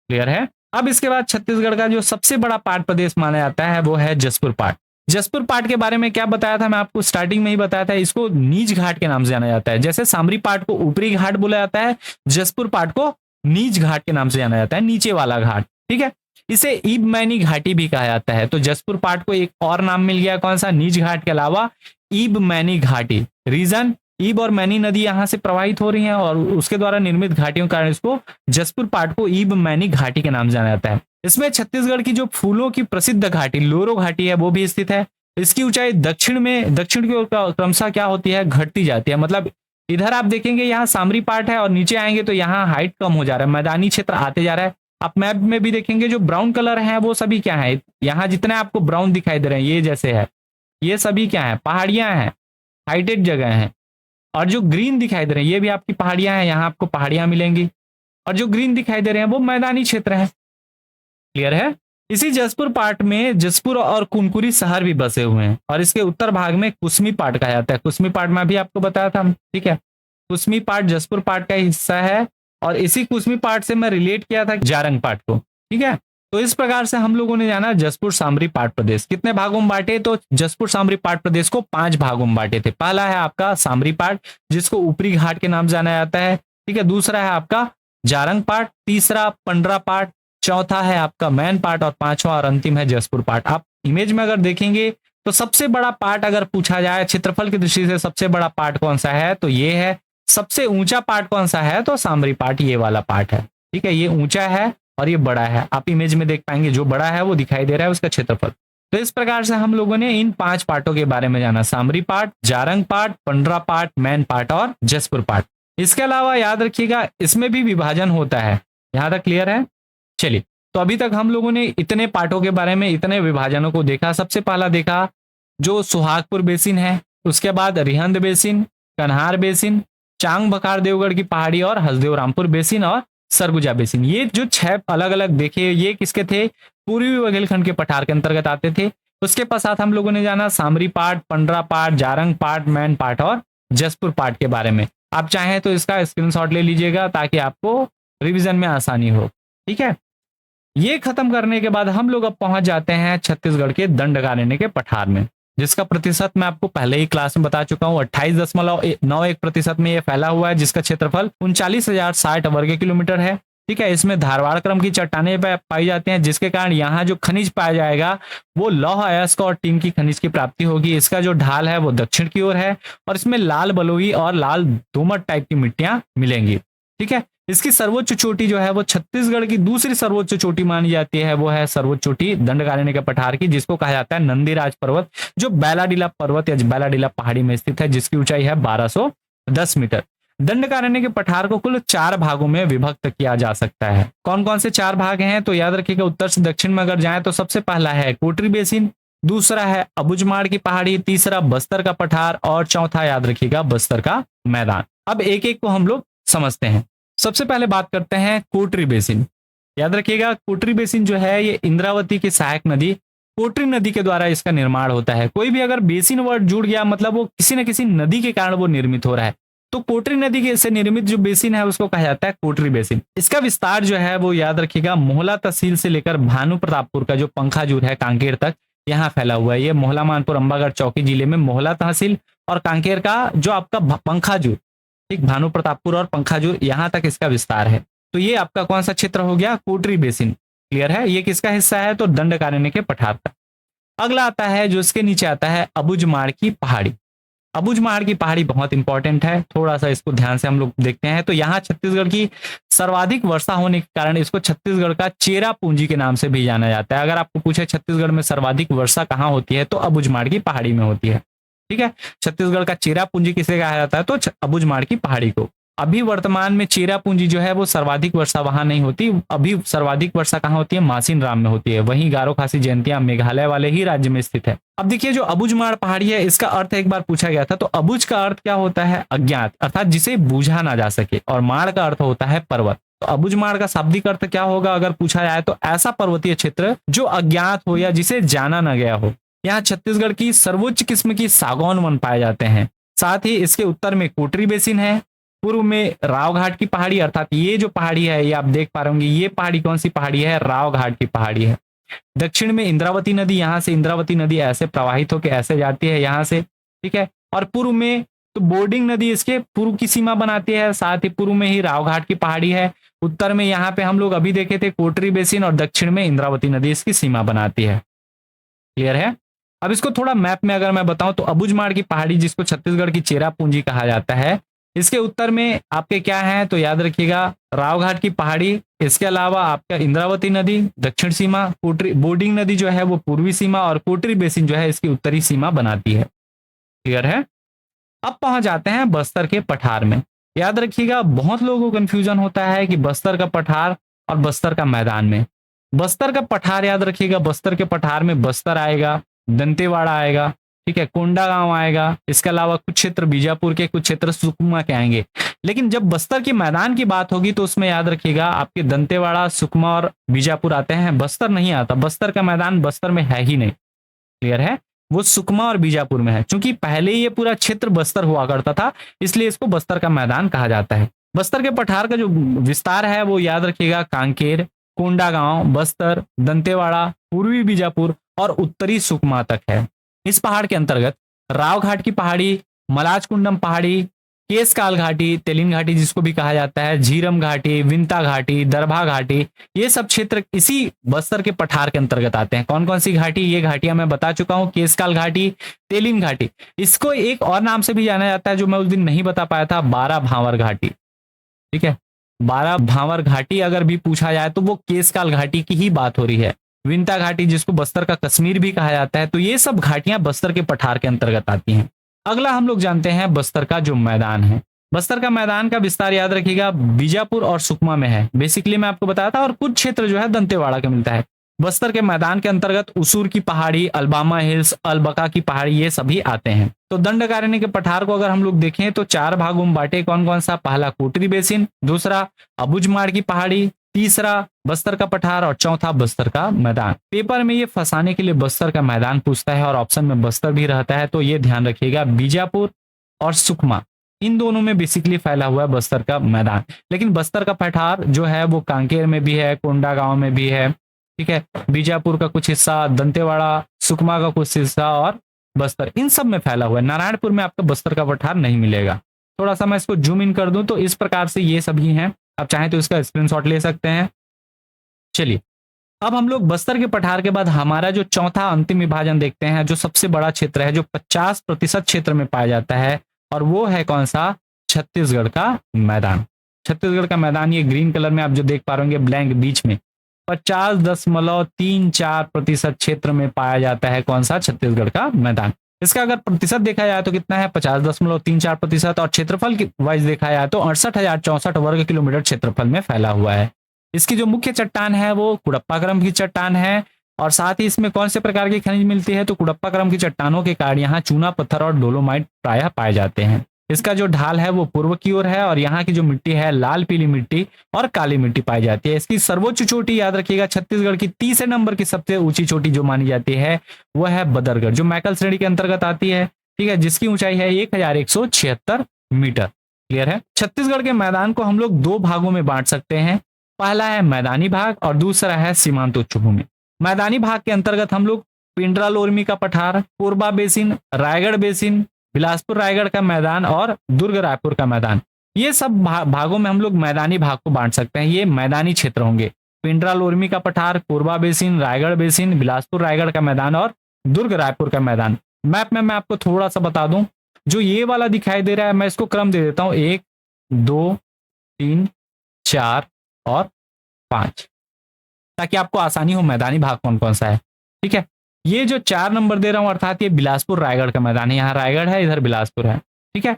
क्लियर है। अब इसके बाद छत्तीसगढ़ का जो सबसे बड़ा पाट प्रदेश माना जाता है वो है जसपुर पाट। जसपुर पाट के बारे में क्या बताया था, मैं आपको स्टार्टिंग में ही बताया था, इसको नीच घाट के नाम से जाना जाता है। जैसे सामरी पाट को ऊपरी घाट बोला जाता है, जसपुर पाट को नीच घाट के नाम से जाना जाता है, नीचे वाला घाट। ठीक है, इसे ईबमैनी घाटी भी कहा जाता है। तो जसपुर पाट को एक और नाम मिल गया, कौन सा, नीच घाट के अलावा ईबमैनी घाटी। रीजन, ईब और मैनी नदी यहां से प्रवाहित हो रही हैं और उसके द्वारा निर्मित घाटियों के कारण इसको जसपुर पाट को ईब मैनी घाटी के नाम जाना जाता है। इसमें छत्तीसगढ़ की जो फूलों की प्रसिद्ध घाटी लोरो घाटी है वो भी स्थित है। इसकी ऊंचाई दक्षिण की ओर क्रमशः क्या होती है, घटती जाती है। मतलब इधर आप देखेंगे यहाँ सामरी पाट है और नीचे आएंगे तो यहाँ हाइट कम हो जा रहा है, मैदानी क्षेत्र आते जा रहा है। आप मैप में भी देखेंगे जो ब्राउन कलर है वो सभी क्या है, यहाँ जितने आपको ब्राउन दिखाई दे रहे हैं ये जैसे है, ये सभी क्या है, पहाड़ियां हैं, हाइटेड जगह है। और जो ग्रीन दिखाई दे रहे हैं ये भी आपकी पहाड़ियां हैं, यहाँ आपको पहाड़ियां मिलेंगी। और जो ग्रीन दिखाई दे रहे हैं वो मैदानी क्षेत्र है। क्लियर है। इसी जसपुर पाट में जसपुर और कुनकुरी शहर भी बसे हुए हैं और इसके उत्तर भाग में कुसमी पाट कहा जाता है। कुसमी पाट में भी आपको बताया था। ठीक है, कुसमी पाट जसपुर पाट का हिस्सा है और इसी कुसमी पाट से मैं रिलेट किया था जारंग पाट को। ठीक है, तो इस प्रकार से हम लोगों ने जाना जसपुर सामरी पाट प्रदेश। कितने भागों में बांटे, तो जसपुर सामरी पाट प्रदेश को 5 भागों में बांटे थे। पहला है आपका सामरी पाट जिसको ऊपरी घाट के नाम जाना जाता है। ठीक है, दूसरा है आपका जारंग पाट, तीसरा पंडरा पाट, चौथा है आपका मैन पाट और पांचवा और अंतिम है जसपुर पाट। आप इमेज में अगर देखेंगे तो सबसे बड़ा पाट अगर पूछा जाए क्षेत्रफल की दृष्टि से सबसे बड़ा पाट कौन सा है तो ये है। सबसे ऊंचा पाट कौन सा है तो सामरी पाट, ये वाला पाट है। ठीक है, ये ऊंचा है और ये बड़ा है। आप इमेज में देख पाएंगे जो बड़ा है वो दिखाई दे रहा है उसका क्षेत्रफल। तो इस प्रकार से हम लोगों ने इन 5 पाटों के बारे में जाना, सामरी पाट, जारंग पाट, पंडरा पाट, मैन पाट और जसपुर पाट। इसके अलावा याद रखिएगा इसमें भी विभाजन होता है। यहां तक क्लियर है। चलिए, तो अभी तक हम लोगों ने इतने पाटों के बारे में, इतने विभाजनों को देखा। सबसे पहला देखा जो सुहागपुर बेसिन है, उसके बाद रिहंद बेसिन, कन्हार बेसिन, चांग बकार देवगढ़ की पहाड़ी और हसदेव रामपुर बेसिन और सरगुजा बेसिन। ये जो 6 अलग अलग देखे ये किसके थे, पूर्वी बुंदेलखंड के पठार के अंतर्गत आते थे। उसके पश्चात हम लोगों ने जाना सामरी पाट, पंडरा पाट, जारंग पाट, मैन पाट और जसपुर पाट के बारे में। आप चाहें तो इसका स्क्रीनशॉट ले लीजिएगा ताकि आपको रिवीजन में आसानी हो। ठीक है, ये खत्म करने के बाद हम लोग अब पहुंच जाते हैं छत्तीसगढ़ के दंडकारण्य के पठार में, जिसका प्रतिशत मैं आपको पहले ही क्लास में बता चुका हूं। 28.91% में ये फैला हुआ है, जिसका क्षेत्रफल 39,060 वर्ग किलोमीटर है। ठीक है, इसमें धारवाड़ क्रम की चट्टानें पाई जाती हैं, जिसके कारण यहाँ जो खनिज पाया जाएगा वो लौह अयस्क और टीम की खनिज की प्राप्ति होगी। इसका जो ढाल है वो दक्षिण की ओर है और इसमें लाल बलुई और लाल दोमट टाइप की मिट्टियां मिलेंगी। ठीक है, इसकी सर्वोच्च चोटी जो है वो छत्तीसगढ़ की दूसरी सर्वोच्च चोटी मानी जाती है, वो है सर्वोच्च चोटी दंडकारण्य के पठार की, जिसको कहा जाता है नंदीराज पर्वत, जो बैलाडीला पर्वत या बैलाडीला पहाड़ी में स्थित है, जिसकी ऊंचाई है 1210 मीटर। दंडकारण्य के पठार को कुल 4 भागों में विभक्त किया जा सकता है। कौन कौन से 4 भाग हैं तो याद रखिएगा, उत्तर से दक्षिण में अगर जाए तो सबसे पहला है कोटरी बेसिन, दूसरा है अबुझमाड़ की पहाड़ी, तीसरा बस्तर का पठार और चौथा याद रखिएगा बस्तर का मैदान। अब एक एक को हम लोग समझते हैं। सबसे पहले बात करते हैं कोटरी बेसिन। याद रखिएगा कोटरी बेसिन जो है ये इंद्रावती की सहायक नदी कोटरी नदी के द्वारा इसका निर्माण होता है। कोई भी अगर बेसिन वर्ड जुड़ गया मतलब वो किसी न किसी नदी के कारण वो निर्मित हो रहा है। तो कोटरी नदी के से निर्मित जो बेसिन है उसको कहा जाता है कोटरी बेसिन। इसका विस्तार जो है वो याद रखिएगा मोहला तहसील से लेकर भानु प्रतापपुर का जो पंखाजूर है कांकेर तक यहाँ फैला हुआ है। ये मोहला मानपुर अंबागढ़ चौकी जिले में मोहला तहसील और कांकेर का जो आपका पंखाजूर, ठीक, भानु प्रतापपुर और पंखाजूर यहाँ तक इसका विस्तार है। तो ये आपका कौन सा क्षेत्र हो गया? कोटरी बेसिन। क्लियर है? ये किसका हिस्सा है? तो दंडकारण्य के पठार का। अगला आता है जो इसके नीचे आता है अबुझमाड़ की पहाड़ी। अबुझमाड़ की पहाड़ी बहुत इंपॉर्टेंट है, थोड़ा सा इसको ध्यान से हम लोग देखते हैं। तो यहाँ छत्तीसगढ़ की सर्वाधिक वर्षा होने के कारण इसको छत्तीसगढ़ का चेरा पूंजी के नाम से भी जाना जाता है। अगर आपको पूछे छत्तीसगढ़ में सर्वाधिक वर्षा कहाँ होती है तो अबुझमाड़ की पहाड़ी में होती है। ठीक है, छत्तीसगढ़ का चेरा पूंजी किसे कहा जाता है? तो अबुझमाड़ की पहाड़ी को। अभी वर्तमान में चेरा पूंजी जो है वो सर्वाधिक वर्षा वहां नहीं होती, अभी सर्वाधिक वर्षा कहाँ होती है? मासिन राम में होती है। वहीं गारो खासी जयंतिया मेघालय वाले ही राज्य में स्थित है। अब देखिए जो अबुझमाड़ पहाड़ी है इसका अर्थ एक बार पूछा गया था, तो अबुझ का अर्थ क्या होता है? अज्ञात, अर्थात जिसे बूझा ना जा सके, और माड़ का अर्थ होता है पर्वत। तो अबुझमाड़ का शाब्दिक अर्थ क्या होगा अगर पूछा जाए? तो ऐसा पर्वतीय क्षेत्र जो अज्ञात हो या जिसे जाना न गया हो। यहाँ छत्तीसगढ़ की सर्वोच्च किस्म की सागौन वन पाए जाते हैं। साथ ही इसके उत्तर में कोटरी बेसिन है, पूर्व में राव घाट की पहाड़ी, अर्थात ये जो पहाड़ी है ये आप देख पा रहे होंगे, ये पहाड़ी कौन सी पहाड़ी है? राव घाट की पहाड़ी है। दक्षिण में इंद्रावती नदी, यहाँ से इंद्रावती नदी ऐसे प्रवाहित होकर ऐसे जाती है यहाँ से, ठीक है। और पूर्व में तो बोर्डिंग नदी इसके पूर्व की सीमा बनाती है, साथ ही पूर्व में ही राव घाट की पहाड़ी है। उत्तर में यहाँ पे हम लोग अभी देखे थे कोटरी बेसिन, और दक्षिण में इंद्रावती नदी इसकी सीमा बनाती है। क्लियर है? अब इसको थोड़ा मैप में अगर मैं बताऊं तो अबुझमाड़ की पहाड़ी जिसको छत्तीसगढ़ की चेरा पूंजी कहा जाता है, इसके उत्तर में आपके क्या है? तो याद रखिएगा रावघाट की पहाड़ी, इसके अलावा आपका इंद्रावती नदी दक्षिण सीमा, कोटरी बोर्डिंग नदी जो है वो पूर्वी सीमा, और कोटरी बेसिन जो है इसकी उत्तरी सीमा बनाती है। क्लियर है? अब पहुंच जाते हैं बस्तर के पठार में। याद रखिएगा बहुत लोगों को कंफ्यूजन होता है कि बस्तर का पठार और बस्तर का मैदान में। बस्तर का पठार याद रखिएगा, बस्तर के पठार में बस्तर आएगा, दंतेवाड़ा आएगा, ठीक है, कोंडागांव आएगा, इसके अलावा कुछ क्षेत्र बीजापुर के, कुछ क्षेत्र सुकमा के आएंगे। लेकिन जब बस्तर के मैदान की बात होगी तो उसमें याद रखिएगा आपके दंतेवाड़ा, सुकमा और बीजापुर आते हैं, बस्तर नहीं आता। बस्तर का मैदान बस्तर में है ही नहीं। क्लियर है? वो सुकमा और बीजापुर में है। क्योंकि पहले ये पूरा क्षेत्र बस्तर हुआ करता था, इसलिए इसको बस्तर का मैदान कहा जाता है। बस्तर के पठार का जो विस्तार है वो याद रखिएगा कांकेर, कोंडागांव, बस्तर, दंतेवाड़ा, पूर्वी बीजापुर और उत्तरी सुकमा तक है। इस पहाड़ के अंतर्गत राव घाट की पहाड़ी, मलाजकुंडम पहाड़ी, केसकाल घाटी, तेलिन घाटी जिसको भी कहा जाता है, झीरम घाटी, विंता घाटी, दरभा घाटी, ये सब क्षेत्र इसी बस्तर के पठार के अंतर्गत आते हैं। कौन कौन सी घाटी? ये घाटियां मैं बता चुका हूं, केसकाल घाटी, तेलिन घाटी, इसको एक और नाम से भी जाना जाता है जो मैं उस दिन नहीं बता पाया था, 12 भांवर घाटी। ठीक है, 12 भांवर घाटी अगर भी पूछा जाए तो वो केसकाल घाटी की ही बात हो रही है। विंता घाटी जिसको बस्तर का कश्मीर भी कहा जाता है, तो ये सब घाटियां बस्तर के पठार के अंतर्गत आती हैं। अगला हम लोग जानते हैं बस्तर का जो मैदान है। बस्तर का मैदान का विस्तार याद रखिएगा बीजापुर और सुकमा में है। बेसिकली मैं आपको बताया था, और कुछ क्षेत्र जो है दंतेवाड़ा का मिलता है। बस्तर के मैदान के अंतर्गत उसूर की पहाड़ी, अलबामा हिल्स, अलबका की पहाड़ी, ये सभी आते हैं। तो दंडकारण्य के पठार को अगर हम लोग देखें तो 4 भागों में बांटे। कौन कौन सा? पहला कोटरी बेसिन, दूसरा अबुझमाड़ की पहाड़ी, तीसरा बस्तर का पठार, और चौथा बस्तर का मैदान। पेपर में ये फंसाने के लिए बस्तर का मैदान पूछता है और ऑप्शन में बस्तर भी रहता है, तो ये ध्यान रखिएगा बीजापुर और सुकमा इन दोनों में बेसिकली फैला हुआ है बस्तर का मैदान। लेकिन बस्तर का पठार जो है वो कांकेर में भी है, कोंडागांव में भी है, ठीक है, बीजापुर का कुछ हिस्सा, दंतेवाड़ा, सुकमा का कुछ हिस्सा और बस्तर, इन सब में फैला हुआ है। नारायणपुर में आपका बस्तर का पठार नहीं मिलेगा। थोड़ा सा मैं इसको जूम इन कर दूं तो इस प्रकार से ये सभी हैं। आप चाहें तो इसका स्क्रीनशॉट ले सकते हैं। चलिए अब हम लोग बस्तर के पठार के बाद हमारा जो चौथा अंतिम विभाजन देखते हैं, जो सबसे बड़ा क्षेत्र है, जो 50% क्षेत्र में पाया जाता है, और वो है कौन सा? छत्तीसगढ़ का मैदान। छत्तीसगढ़ का मैदान ये ग्रीन कलर में आप जो देख पा रहे होंगे ब्लैंक बीच में 50.34% क्षेत्र में पाया जाता है। कौन सा? छत्तीसगढ़ का मैदान। इसका अगर प्रतिशत देखा जाए तो कितना है? 50.34%, और क्षेत्रफल की वाइज देखा जाए तो 68,064 वर्ग किलोमीटर क्षेत्रफल में फैला हुआ है। इसकी जो मुख्य चट्टान है वो कुड़प्पा क्रम की चट्टान है, और साथ ही इसमें कौन से प्रकार की खनिज मिलती है? तो कुड़प्पा क्रम की चट्टानों के कारण यहाँ चूना पत्थर और डोलोमाइट प्रायः पाए जाते हैं। इसका जो ढाल है वो पूर्व की ओर है, और यहाँ की जो मिट्टी है लाल पीली मिट्टी और काली मिट्टी पाई जाती है। इसकी सर्वोच्च चोटी याद रखिएगा छत्तीसगढ़ की तीसरे नंबर की सबसे ऊंची चोटी जो मानी जाती है वह है बदरगढ़, जो मैकल श्रेणी के अंतर्गत आती है, ठीक है, जिसकी ऊंचाई है 1176 मीटर। क्लियर है। छत्तीसगढ़ के मैदान को हम लोग दो भागों में बांट सकते हैं। पहला है मैदानी भाग और दूसरा है सीमांत उच्च भूमि। मैदानी भाग के अंतर्गत हम लोग पिंडरा लोरमी का पठार, कोरबा बेसिन, रायगढ़ बेसिन, बिलासपुर रायगढ़ का मैदान और दुर्ग रायपुर का मैदान, ये सब भागों में हम लोग मैदानी भाग को बांट सकते हैं। ये मैदानी क्षेत्र होंगे। पिंडरा लोरमी का पठार, कोरबा बेसिन, रायगढ़ बेसिन, बिलासपुर रायगढ़ का मैदान और दुर्ग रायपुर का मैदान। मैप में मैं आपको थोड़ा सा बता दूं, जो ये वाला दिखाई दे रहा है, मैं इसको क्रम दे देता हूं, 1 2 3 4 और 5, ताकि आपको आसानी हो मैदानी भाग कौन कौन सा है। ठीक है, ये जो 4 नंबर दे रहा हूं, अर्थात ये बिलासपुर रायगढ़ का मैदान है। यहाँ रायगढ़ है, इधर बिलासपुर है। ठीक है,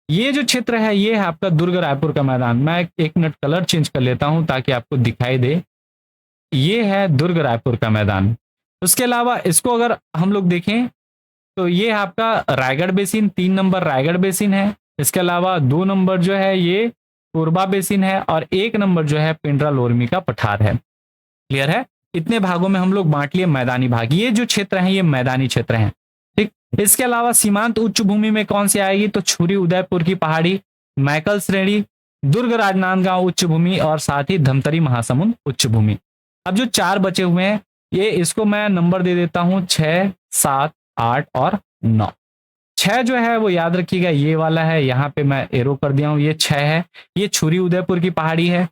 ये जो क्षेत्र है ये है आपका दुर्ग रायपुर का मैदान। मैं एक मिनट कलर चेंज कर लेता हूं ताकि आपको दिखाई दे। ये है दुर्ग रायपुर का मैदान। उसके अलावा इसको अगर हम लोग देखें तो ये आपका Raigarh basin, 3 number Raigarh basin है। इसके अलावा 2 नंबर जो है ये कोरबा बेसिन है और 1 नंबर जो है पिंडरा लोरमी का पठार है। क्लियर है। इतने भागों में हम लोग बांट लिए मैदानी भाग। ये जो क्षेत्र है ये मैदानी क्षेत्र है। ठीक, इसके अलावा सीमांत उच्च भूमि में कौन सी आएगी, तो छुरी उदयपुर की पहाड़ी, मैकल श्रेणी, दुर्ग राजनांदगांव उच्च भूमि और साथ ही धमतरी महासमुंद उच्च भूमि। अब जो 4 बचे हुए हैं ये, इसको मैं नंबर दे देता हूं 6 7 8 और 9। 6 जो है वो याद रखिएगा ये वाला है, यहाँ पे मैं एरो कर दिया हूं, ये 6 है, ये छुरी उदयपुर की पहाड़ी है।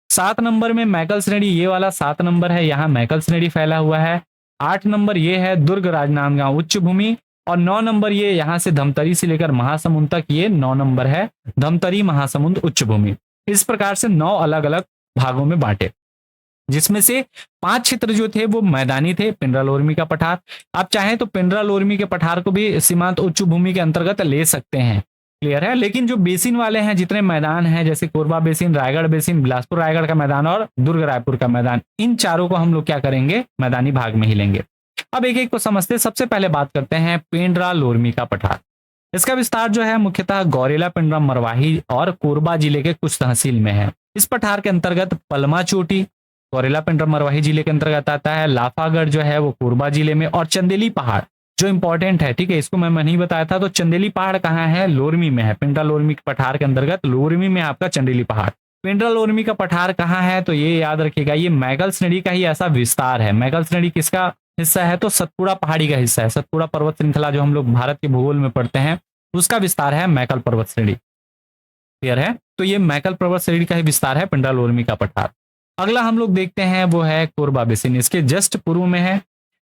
7 नंबर में मैकल श्रेणी, ये वाला 7 नंबर है, यहाँ मैकल श्रेणी फैला हुआ है। 8 नंबर ये है दुर्ग राजनांदगांव उच्च भूमि और 9 नंबर ये यहाँ से धमतरी से लेकर महासमुंद तक, ये 9 नंबर है धमतरी महासमुंद उच्च भूमि। इस प्रकार से 9 अलग अलग भागों में बांटे, जिसमें से 5 क्षेत्र जो थे वो मैदानी थे, पिंडरा लोरमी का पठार। आप चाहें तो पिंडरा लोरमी के पठार को भी सीमांत उच्च भूमि के अंतर्गत ले सकते हैं। क्लियर है। लेकिन जो बेसिन वाले हैं, जितने मैदान हैं, जैसे कोरबा बेसिन, रायगढ़ बेसिन, बिलासपुर रायगढ़ का मैदान और दुर्ग रायपुर का मैदान, इन चारों को हम लोग क्या करेंगे, मैदानी भाग में ही लेंगे। अब एक एक को समझते। सबसे पहले बात करते हैं पिंडरा लोरमी का पठार। इसका विस्तार जो है मुख्यतः गौरेला, पिंडरम, मरवाही और कोरबा जिले के कुछ तहसील में है। इस पठार के अंतर्गत पलमा चोटी गौरेला, पिंडरम, मरवाही जिले के अंतर्गत आता है। लाफागढ़ जो है वो कोरबा जिले में, और चंदेली पहाड़ जो इंपॉर्टेंट है, ठीक है, इसको मैं नहीं बताया था, तो चंदेली पहाड़ कहाँ है, लोरमी में है। पिंडरा लोरमी के पठार के अंतर्गत लोरमी में आपका चंदेली पहाड़। पिंडरा लोरमी का पठार कहाँ है, तो ये याद रखिएगा, ये मैकल श्रेणी का ही ऐसा विस्तार है। मैकल श्रेणी किसका हिस्सा है, तो सतपुड़ा पहाड़ी का हिस्सा है। सतपुड़ा पर्वत श्रृंखला जो हम लोग भारत के भूगोल में पढ़ते हैं, उसका विस्तार है मैकल पर्वत श्रेणी। क्लियर है। तो ये मैकल पर्वत श्रेणी का ही विस्तार है पिंडरा लोरमी का पठार। अगला हम लोग देखते हैं वो है कोरबा बेसिन। इसके जस्ट पूर्व में है।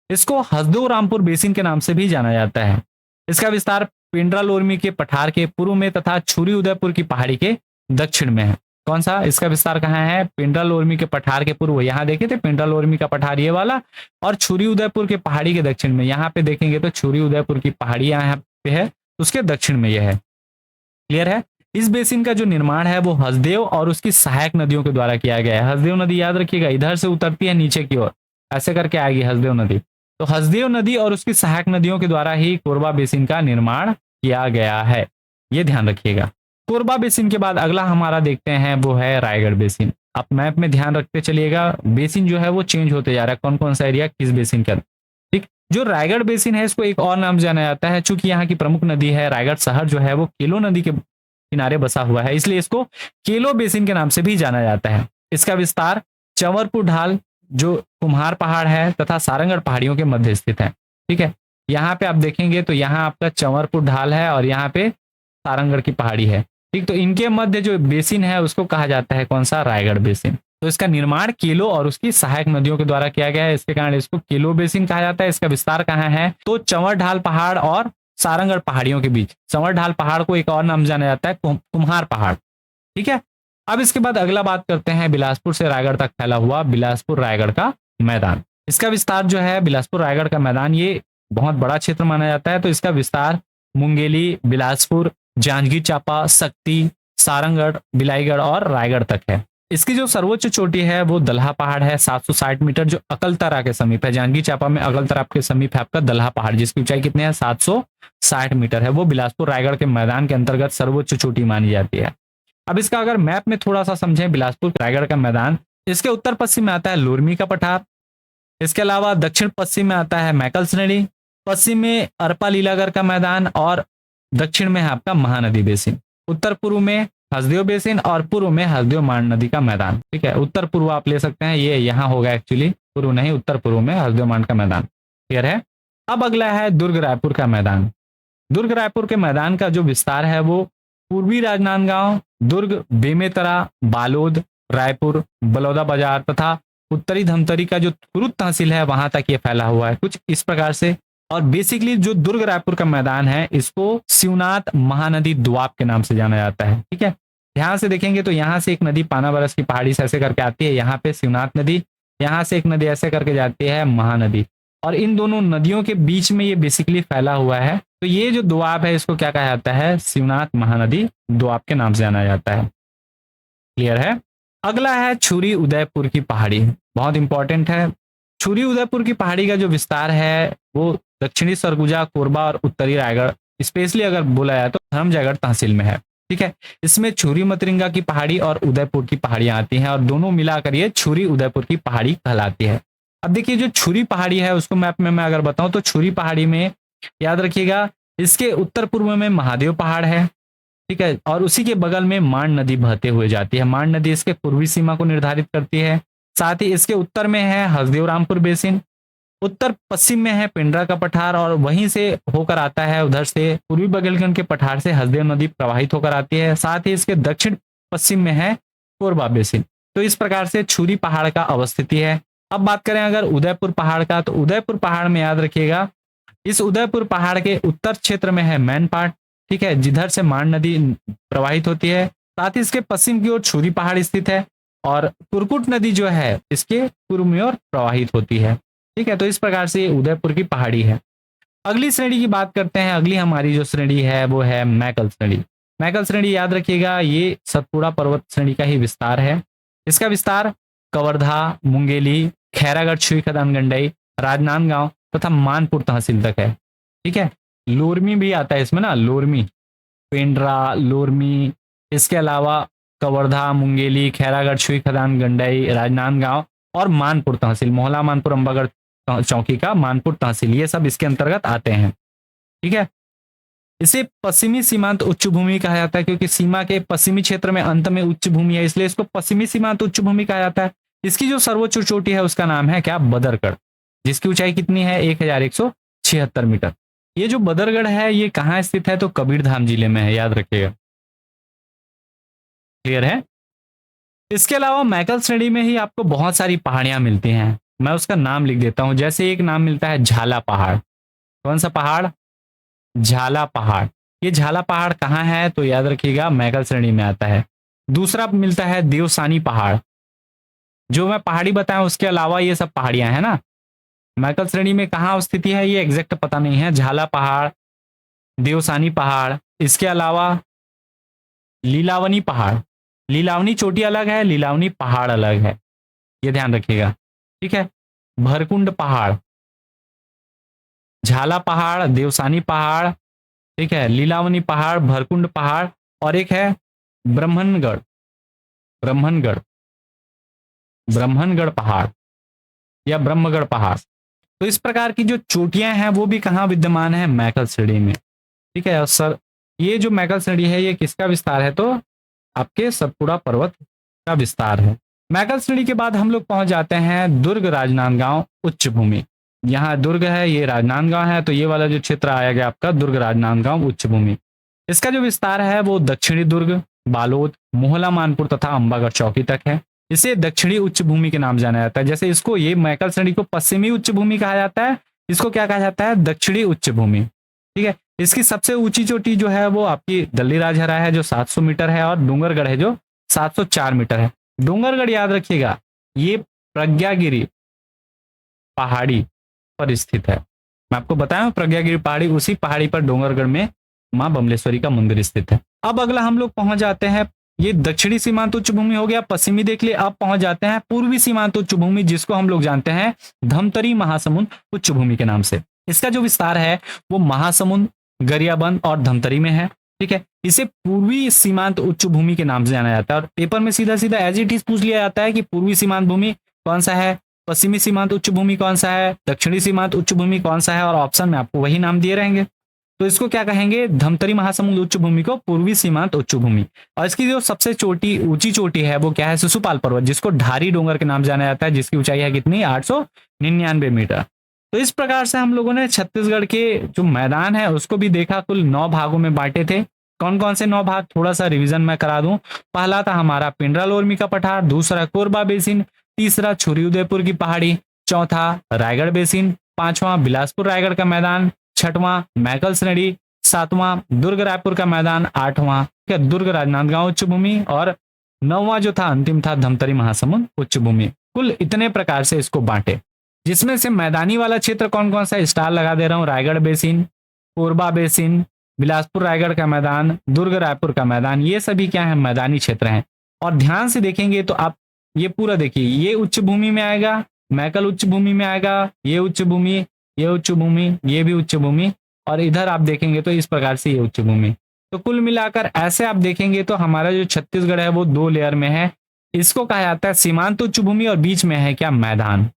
इसको हसदेव रामपुर बेसिन के नाम से भी जाना जाता है। इसका विस्तार पिंडरा लोरमी के पठार के पूर्व में तथा छुरी उदयपुर की पहाड़ी के दक्षिण में है। कौन सा, इसका विस्तार कहाँ है, पिंडरा लोरमी के पठार के पूर्व, यहाँ देखे थे पिंडरा लोरमी का पठार ये वाला, और छुरी उदयपुर के पहाड़ी के दक्षिण में। यहाँ पे देखेंगे तो छुरी उदयपुर की पहाड़ी यहाँ पे है, उसके दक्षिण में यह है। क्लियर है। इस बेसिन का जो निर्माण है वो हसदेव और उसकी सहायक नदियों के द्वारा किया गया है। हसदेव नदी याद रखिएगा, इधर से उतरती है नीचे की ओर, ऐसे करके आएगी हसदेव नदी। तो हसदेव नदी और उसकी सहायक नदियों के द्वारा ही कोरबा बेसिन का निर्माण किया गया है, ये ध्यान रखिएगा। कोरबा बेसिन के बाद अगला हमारा देखते हैं वो है रायगढ़ बेसिन। आप मैप में ध्यान रखते चलिएगा, बेसिन जो है वो चेंज होते जा रहा है, कौन कौन सा एरिया किस बेसिन के अंदर। ठीक, जो रायगढ़ बेसिन है इसको एक और नाम जाना जाता है, चूंकि यहाँ की प्रमुख नदी है रायगढ़ शहर जो है वो केलो नदी के किनारे बसा हुआ है, इसलिए इसको केलो बेसिन के नाम से भी जाना जाता है। इसका विस्तार चंवरपुर ढाल जो कुम्हार पहाड़ है तथा सारंगढ़ पहाड़ियों के मध्य स्थित है। ठीक है, यहाँ पे आप देखेंगे तो यहाँ आपका चंवरपुर ढाल है और यहाँ पे सारंगढ़ की पहाड़ी है। ठीक, तो इनके मध्य जो बेसिन है उसको कहा जाता है कौन सा, रायगढ़ बेसिन। तो इसका निर्माण केलो और उसकी सहायक नदियों के द्वारा किया गया है, इसके कारण इसको केलो बेसिन कहा जाता है। इसका विस्तार कहाँ है, तो चंवर ढाल पहाड़ और सारंगढ़ पहाड़ियों के बीच। चंवर ढाल पहाड़ को एक और नाम जाना जाता है कुम्हार पहाड़। ठीक है, अब इसके बाद अगला बात करते हैं बिलासपुर से रायगढ़ तक फैला हुआ बिलासपुर रायगढ़ का मैदान। इसका विस्तार जो है बिलासपुर रायगढ़ का मैदान, ये बहुत बड़ा क्षेत्र माना जाता है। तो इसका विस्तार मुंगेली, बिलासपुर, जांजगीर चांपा, सक्ती, सारंगढ़, बिलाईगढ़ और रायगढ़ तक है। इसकी जो सर्वोच्च चोटी है वो दलहा पहाड़ है, 760 मीटर, जो अकलतरा के समीप है। जांजगीर चांपा में अकलतरा के समीप है आपका दलहा पहाड़, जिसकी ऊंचाई कितनी है, 760 मीटर है। वो बिलासपुर रायगढ़ के मैदान के अंतर्गत सर्वोच्च चोटी मानी जाती है। अब इसका अगर मैप में थोड़ा सा समझें, बिलासपुर रायगढ़ का मैदान, इसके उत्तर पश्चिम में आता है लोरमी का पठार। इसके अलावा दक्षिण पश्चिम में आता है मैकल श्रेणी, पश्चिम में अरपा लीलागढ़ का मैदान और दक्षिण में है आपका महानदी बेसिन। उत्तर पूर्व में हसदेव बेसिन और पूर्व में हसदेव मान नदी का मैदान। ठीक है, उत्तर पूर्व आप ले सकते हैं, ये यहाँ होगा एक्चुअली, पूर्व नहीं उत्तर पूर्व में हसदेव मान का मैदान। क्लियर है। अब अगला है दुर्ग रायपुर का मैदान। दुर्ग रायपुर के मैदान का जो विस्तार है वो पूर्वी राजनांदगांव, दुर्ग, बेमेतरा, बालोद, रायपुर, बलौदा बाजार तथा उत्तरी धमतरी का जो कुरुद तहसील है वहां तक ये फैला हुआ है, कुछ इस प्रकार से। और बेसिकली जो दुर्ग रायपुर का मैदान है इसको शिवनाथ महानदी द्वाब के नाम से जाना जाता है। ठीक है, ध्यान से देखेंगे तो यहाँ से एक नदी पानाबरस की पहाड़ी से ऐसे करके आती है, यहाँ पे शिवनाथ नदी, यहाँ से एक नदी ऐसे करके जाती है महानदी, और इन दोनों नदियों के बीच में ये बेसिकली फैला हुआ है। तो ये जो दोआब है इसको क्या कहा जाता है, शिवनाथ महानदी दोआब के नाम से जाना जाता है। क्लियर है। अगला है छुरी उदयपुर की पहाड़ी, बहुत इंपॉर्टेंट है। छुरी उदयपुर की पहाड़ी का जो विस्तार है वो दक्षिणी सरगुजा, कोरबा और उत्तरी रायगढ़, स्पेशली अगर बोला जाए तो धर्मजयगढ़ तहसील में है। ठीक है, इसमें छुरी मतरिंगा की पहाड़ी और उदयपुर की पहाड़ियां आती हैं और दोनों मिलाकर ये छुरी उदयपुर की पहाड़ी कहलाती है। अब देखिए जो छुरी पहाड़ी है उसको मैप में मैं अगर बताऊं तो छुरी पहाड़ी में याद रखिएगा इसके उत्तर पूर्व में महादेव पहाड़ है। ठीक है, और उसी के बगल में मान नदी बहते हुए जाती है। मान नदी इसके पूर्वी सीमा को निर्धारित करती है। साथ ही इसके उत्तर में है हसदेव रामपुर बेसिन, उत्तर पश्चिम में है पिंडरा का पठार और वहीं से होकर आता है, उधर से पूर्वी बघेलखंड के पठार से हसदेव नदी प्रवाहित होकर आती है। साथ ही इसके दक्षिण पश्चिम में है कोरबा बेसिन। तो इस प्रकार से छुरी पहाड़ का अवस्थिति है। अब बात करें अगर उदयपुर पहाड़ का, तो उदयपुर पहाड़ में याद रखिएगा इस उदयपुर पहाड़ के उत्तर क्षेत्र में है मैन पाट। ठीक है, जिधर से मान नदी प्रवाहित होती है। साथ ही इसके पश्चिम की ओर छुरी पहाड़ स्थित है और कुरकुट नदी जो है इसके पूर्व में ओर प्रवाहित होती है। ठीक है, तो इस प्रकार से उदयपुर की पहाड़ी है। अगली श्रेणी की बात करते हैं। अगली हमारी जो श्रेणी है वो है मैकल श्रेणी। मैकल श्रेणी याद रखिएगा ये सतपुड़ा पर्वत श्रेणी का ही विस्तार है। इसका विस्तार कवर्धा, मुंगेली, खैरागढ़ छुई खदान गंडई, राजनांदगांव तथा मानपुर तहसील तक है। ठीक है, लोरमी भी आता है इसमें ना, लोरमी, पेंड्रा, लोरमी, इसके अलावा कवर्धा, मुंगेली, खैरागढ़ छुई खदान गंडई, राजनांदगांव और मानपुर तहसील, मोहला मानपुर अंबागढ़ चौकी का मानपुर तहसील, ये सब इसके अंतर्गत आते हैं। ठीक है, इसे पश्चिमी सीमांत उच्च भूमि कहा जाता है क्योंकि सीमा के पश्चिमी क्षेत्र में अंत में उच्च भूमि है, इसलिए इसको पश्चिमी सीमांत उच्च भूमि कहा जाता है। इसकी जो सर्वोच्च चोटी है उसका नाम है क्या, बदरगढ़, जिसकी ऊंचाई कितनी है 1176 मीटर। ये जो बदरगढ़ है ये कहाँ स्थित है, तो कबीरधाम जिले में है, याद रखिएगा। क्लियर है। इसके अलावा मैकल श्रेणी में ही आपको बहुत सारी पहाड़ियां मिलती हैं, मैं उसका नाम लिख देता हूं। जैसे एक नाम मिलता है झाला पहाड़। कौन सा पहाड़, झाला पहाड़। ये झाला पहाड़ कहाँ है, तो याद रखिएगा मैकल श्रेणी में आता है। दूसरा मिलता है देवसानी पहाड़। जो मैं पहाड़ी बताया उसके अलावा ये सब पहाड़ियां हैं ना, मैकल श्रेणी में कहाँ स्थिति है ये एग्जैक्ट पता नहीं है। झाला पहाड़, देवसानी पहाड़, इसके अलावा लीलावनी पहाड़, लीलावनी चोटी अलग है, लीलावनी पहाड़ अलग है, ये ध्यान रखिएगा। ठीक है, भरकुंड पहाड़, झाला पहाड़, देवसानी पहाड़, ठीक है, लीलावनी पहाड़, भरकुंड पहाड़ और एक है ब्रह्मणगढ़, ब्रह्मणगढ़, ब्रह्मणगढ़ पहाड़ या ब्रह्मगढ़ पहाड़। तो इस प्रकार की जो चोटियां हैं वो भी कहाँ विद्यमान है, मैकल श्रेणी में। ठीक है, और सर ये जो मैकल श्रेणी है ये किसका विस्तार है, तो आपके सतपुड़ा पर्वत का विस्तार है। मैकल श्रेणी के बाद हम लोग पहुंच जाते हैं दुर्ग राजनांदगांव उच्च भूमि। यहाँ दुर्ग है, ये राजनांदगांव है, तो ये वाला जो क्षेत्र आया गया आपका दुर्ग राजनांदगांव उच्च भूमि। इसका जो विस्तार है वो दक्षिणी दुर्ग, बालोद, मोहला मानपुर तथा अंबागढ़ चौकी तक है। इसे दक्षिणी उच्च भूमि के नाम जाना जाता है। जैसे इसको ये मैकल श्रेणी को पश्चिमी उच्च भूमि कहा जाता है, इसको क्या कहा जाता है, दक्षिणी उच्च भूमि। ठीक है, इसकी सबसे ऊंची चोटी जो है वो आपकी दल्ली राजहरा है जो 700 मीटर है और डूंगरगढ़ है जो 704 मीटर है। डूंगरगढ़ याद रखिएगा ये प्रज्ञागिरी पहाड़ी पर स्थित है। मैं आपको बताया प्रज्ञागिरी पहाड़ी, उसी पहाड़ी पर डोंगरगढ़ में मां बमलेश्वरी का मंदिर स्थित है। अब अगला हम लोग पहुंच जाते हैं, ये दक्षिणी सीमांत उच्च भूमि हो गया, पश्चिमी देख लिए। अब पहुंच जाते हैं पूर्वी सीमांत उच्च भूमि, जिसको हम लोग जानते हैं धमतरी महासमुंद उच्च भूमि के नाम से। इसका जो विस्तार है वो महासमुंद, गरियाबंद और धमतरी में है। ठीक है, इसे पूर्वी सीमांत उच्च भूमि के नाम से जाना जाता है और पेपर में सीधा सीधा एज इट इज पूछ लिया जाता है कि पूर्वी सीमांत भूमि कौन सा है, पश्चिमी सीमांत उच्च भूमि कौन सा है, दक्षिणी सीमांत उच्च भूमि कौन सा है, और ऑप्शन में आपको वही नाम दिए रहेंगे। तो इसको क्या कहेंगे, धमतरी महासमुंद उच्च भूमि को पूर्वी सीमांत उच्च भूमि। और इसकी जो सबसे ऊंची चोटी है वो क्या है, शिशुपाल पर्वत, जिसको ढारी डोंगर के नाम जाना जाता है, जिसकी ऊंचाई है कितनी, 899 मीटर। तो इस प्रकार से हम लोगों ने छत्तीसगढ़ के जो मैदान है उसको भी देखा, कुल 9 भागों में बांटे थे। कौन कौन से 9 भाग, थोड़ा सा रिवीजन मैं करा दूं। पहला था हमारा पिंडरा लोरमी का पठार, दूसरा कोरबा बेसिन, तीसरा छुरी उदयपुर की पहाड़ी, चौथा रायगढ़ बेसिन, पांचवां बिलासपुर रायगढ़ का मैदान, छठवां मैकल श्रेणी, सातवां दुर्ग रायपुर का मैदान, आठवां क्या दुर्ग राजनांदगांव उच्च भूमि, और नौवां जो था अंतिम था धमतरी महासमुंद उच्च भूमि। कुल इतने प्रकार से इसको बांटे, जिसमें से मैदानी वाला क्षेत्र कौन कौन सा, स्टार लगा दे रहा हूं, रायगढ़ बेसिन, कोरबा बेसिन, बिलासपुर रायगढ़ का मैदान, दुर्ग रायपुर का मैदान, ये सभी क्या है, मैदानी क्षेत्र हैं। और ध्यान से देखेंगे तो आप ये पूरा देखिए, ये उच्च भूमि में आएगा, मैकल उच्च भूमि में आएगा, ये उच्च भूमि, ये उच्च भूमि, ये भी उच्च भूमि, और इधर आप देखेंगे तो इस प्रकार से ये उच्च भूमि। तो कुल मिलाकर ऐसे आप देखेंगे तो हमारा जो छत्तीसगढ़ है वो 2 लेयर में है। इसको कहा जाता है सीमांत उच्च भूमि, और बीच में है क्या, मैदान।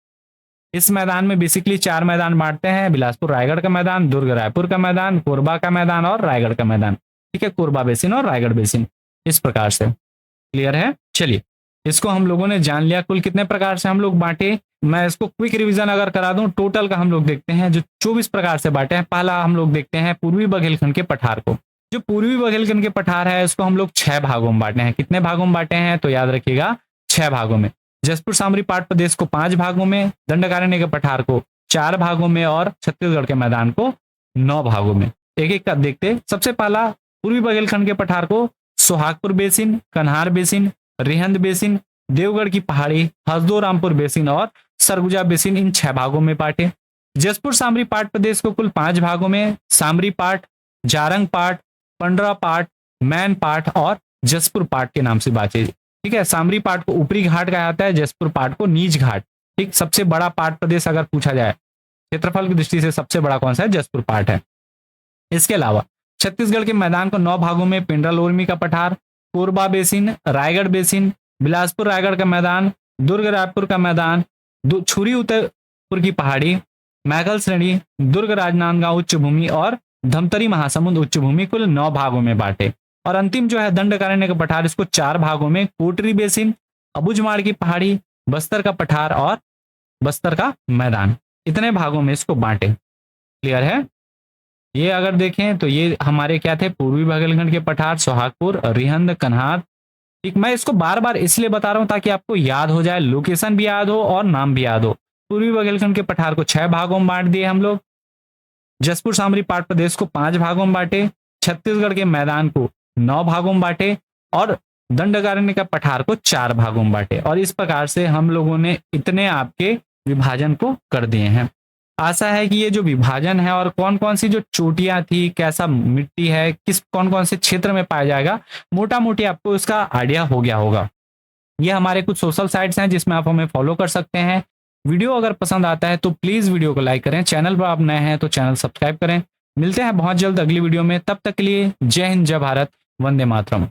इस मैदान में बेसिकली 4 मैदान बांटते हैं, बिलासपुर रायगढ़ का मैदान, दुर्ग रायपुर का मैदान, कोरबा का मैदान और रायगढ़ का मैदान। ठीक है, कोरबा बेसिन और रायगढ़ बेसिन, इस प्रकार से। क्लियर है? चलिए, इसको हम लोगों ने जान लिया कुल कितने प्रकार से हम लोग बांटे। मैं इसको क्विक रिवीजन अगर करा दूं, टोटल का हम लोग देखते हैं जो 24 प्रकार से बांटे हैं। पहला हम लोग देखते हैं पूर्वी बघेलखंड के पठार को। जो पूर्वी बघेलखंड के पठार है इसको हम लोग 6 भागों में बांटे हैं। कितने भागों में बांटे हैं, तो याद रखिएगा 6 भागों में। जसपुर सामरी पाट प्रदेश को 5 भागों में, दंडकारण्य के पठार को 4 भागों में, और छत्तीसगढ़ के मैदान को 9 भागों में। एक एक का देखते। सबसे पहला पूर्वी बघेलखंड के पठार को सोहागपुर बेसिन, कन्हार बेसिन, रिहंद बेसिन, देवगढ़ की पहाड़ी, हसदो रामपुर बेसिन और सरगुजा बेसिन, इन 6 भागों में बांटे। जसपुर सामरी पाट प्रदेश को कुल 5 भागों में, सामरी पाट, जारंग पाट, पंडरा पाट, मैन पाट और जसपुर पाट के नाम से बांटे। ठीक है, सामरी पाट को ऊपरी घाट कहा जाता है, जसपुर पाट को नीच घाट। ठीक, सबसे बड़ा पाट प्रदेश अगर पूछा जाए क्षेत्रफल की दृष्टि से सबसे बड़ा कौन सा है, जसपुर पाट है। इसके अलावा छत्तीसगढ़ के मैदान को 9 भागों में पिंडरा लोरमी का पठार, कोरबा बेसिन, रायगढ़ बेसिन, बिलासपुर रायगढ़ का मैदान, दुर्ग रायपुर का मैदान, छुरी उदयपुर की पहाड़ी, मैकल श्रेणी, दुर्ग राजनांदगांव उच्च भूमि और धमतरी महासमुंद उच्च भूमि, कुल 9 भागों में बांटे। और अंतिम जो है दंडकारण्य का पठार, इसको 4 भागों में, कोटरी बेसिन, अबुझमाड़ की पहाड़ी, बस्तर का पठार और बस्तर का मैदान, इतने भागों में इसको बांटे। क्लियर है? ये अगर देखें तो ये हमारे क्या थे, पूर्वी बघेलखंड के पठार, सोहागपुर, रिहंद, कन्हार। ठीक, मैं इसको बार बार इसलिए बता रहा हूं ताकि आपको याद हो जाए, लोकेशन भी याद हो और नाम भी याद हो। पूर्वी बघेलखंड के पठार को 6 भागों में बांट दिए हम लोग। जसपुर सामरी पाट प्रदेश को 5 भागों में बांटे। छत्तीसगढ़ के मैदान को 9 भागों में बांटे और दंडकारण्य का पठार को 4 भागों में बांटे। और इस प्रकार से हम लोगों ने इतने आपके विभाजन को कर दिए हैं। आशा है कि ये जो विभाजन है और कौन कौन सी जो चोटियां थी, कैसा मिट्टी है, किस कौन कौन से क्षेत्र में पाया जाएगा, मोटा मोटी आपको इसका आइडिया हो गया होगा। ये हमारे कुछ सोशल साइट्स हैं जिसमें आप हमें फॉलो कर सकते हैं। वीडियो अगर पसंद आता है तो प्लीज वीडियो को लाइक करें, चैनल पर आप नए हैं तो चैनल सब्सक्राइब करें। मिलते हैं बहुत जल्द अगली वीडियो में, तब तक के लिए जय हिंद, जय भारत, वंदे मातरम।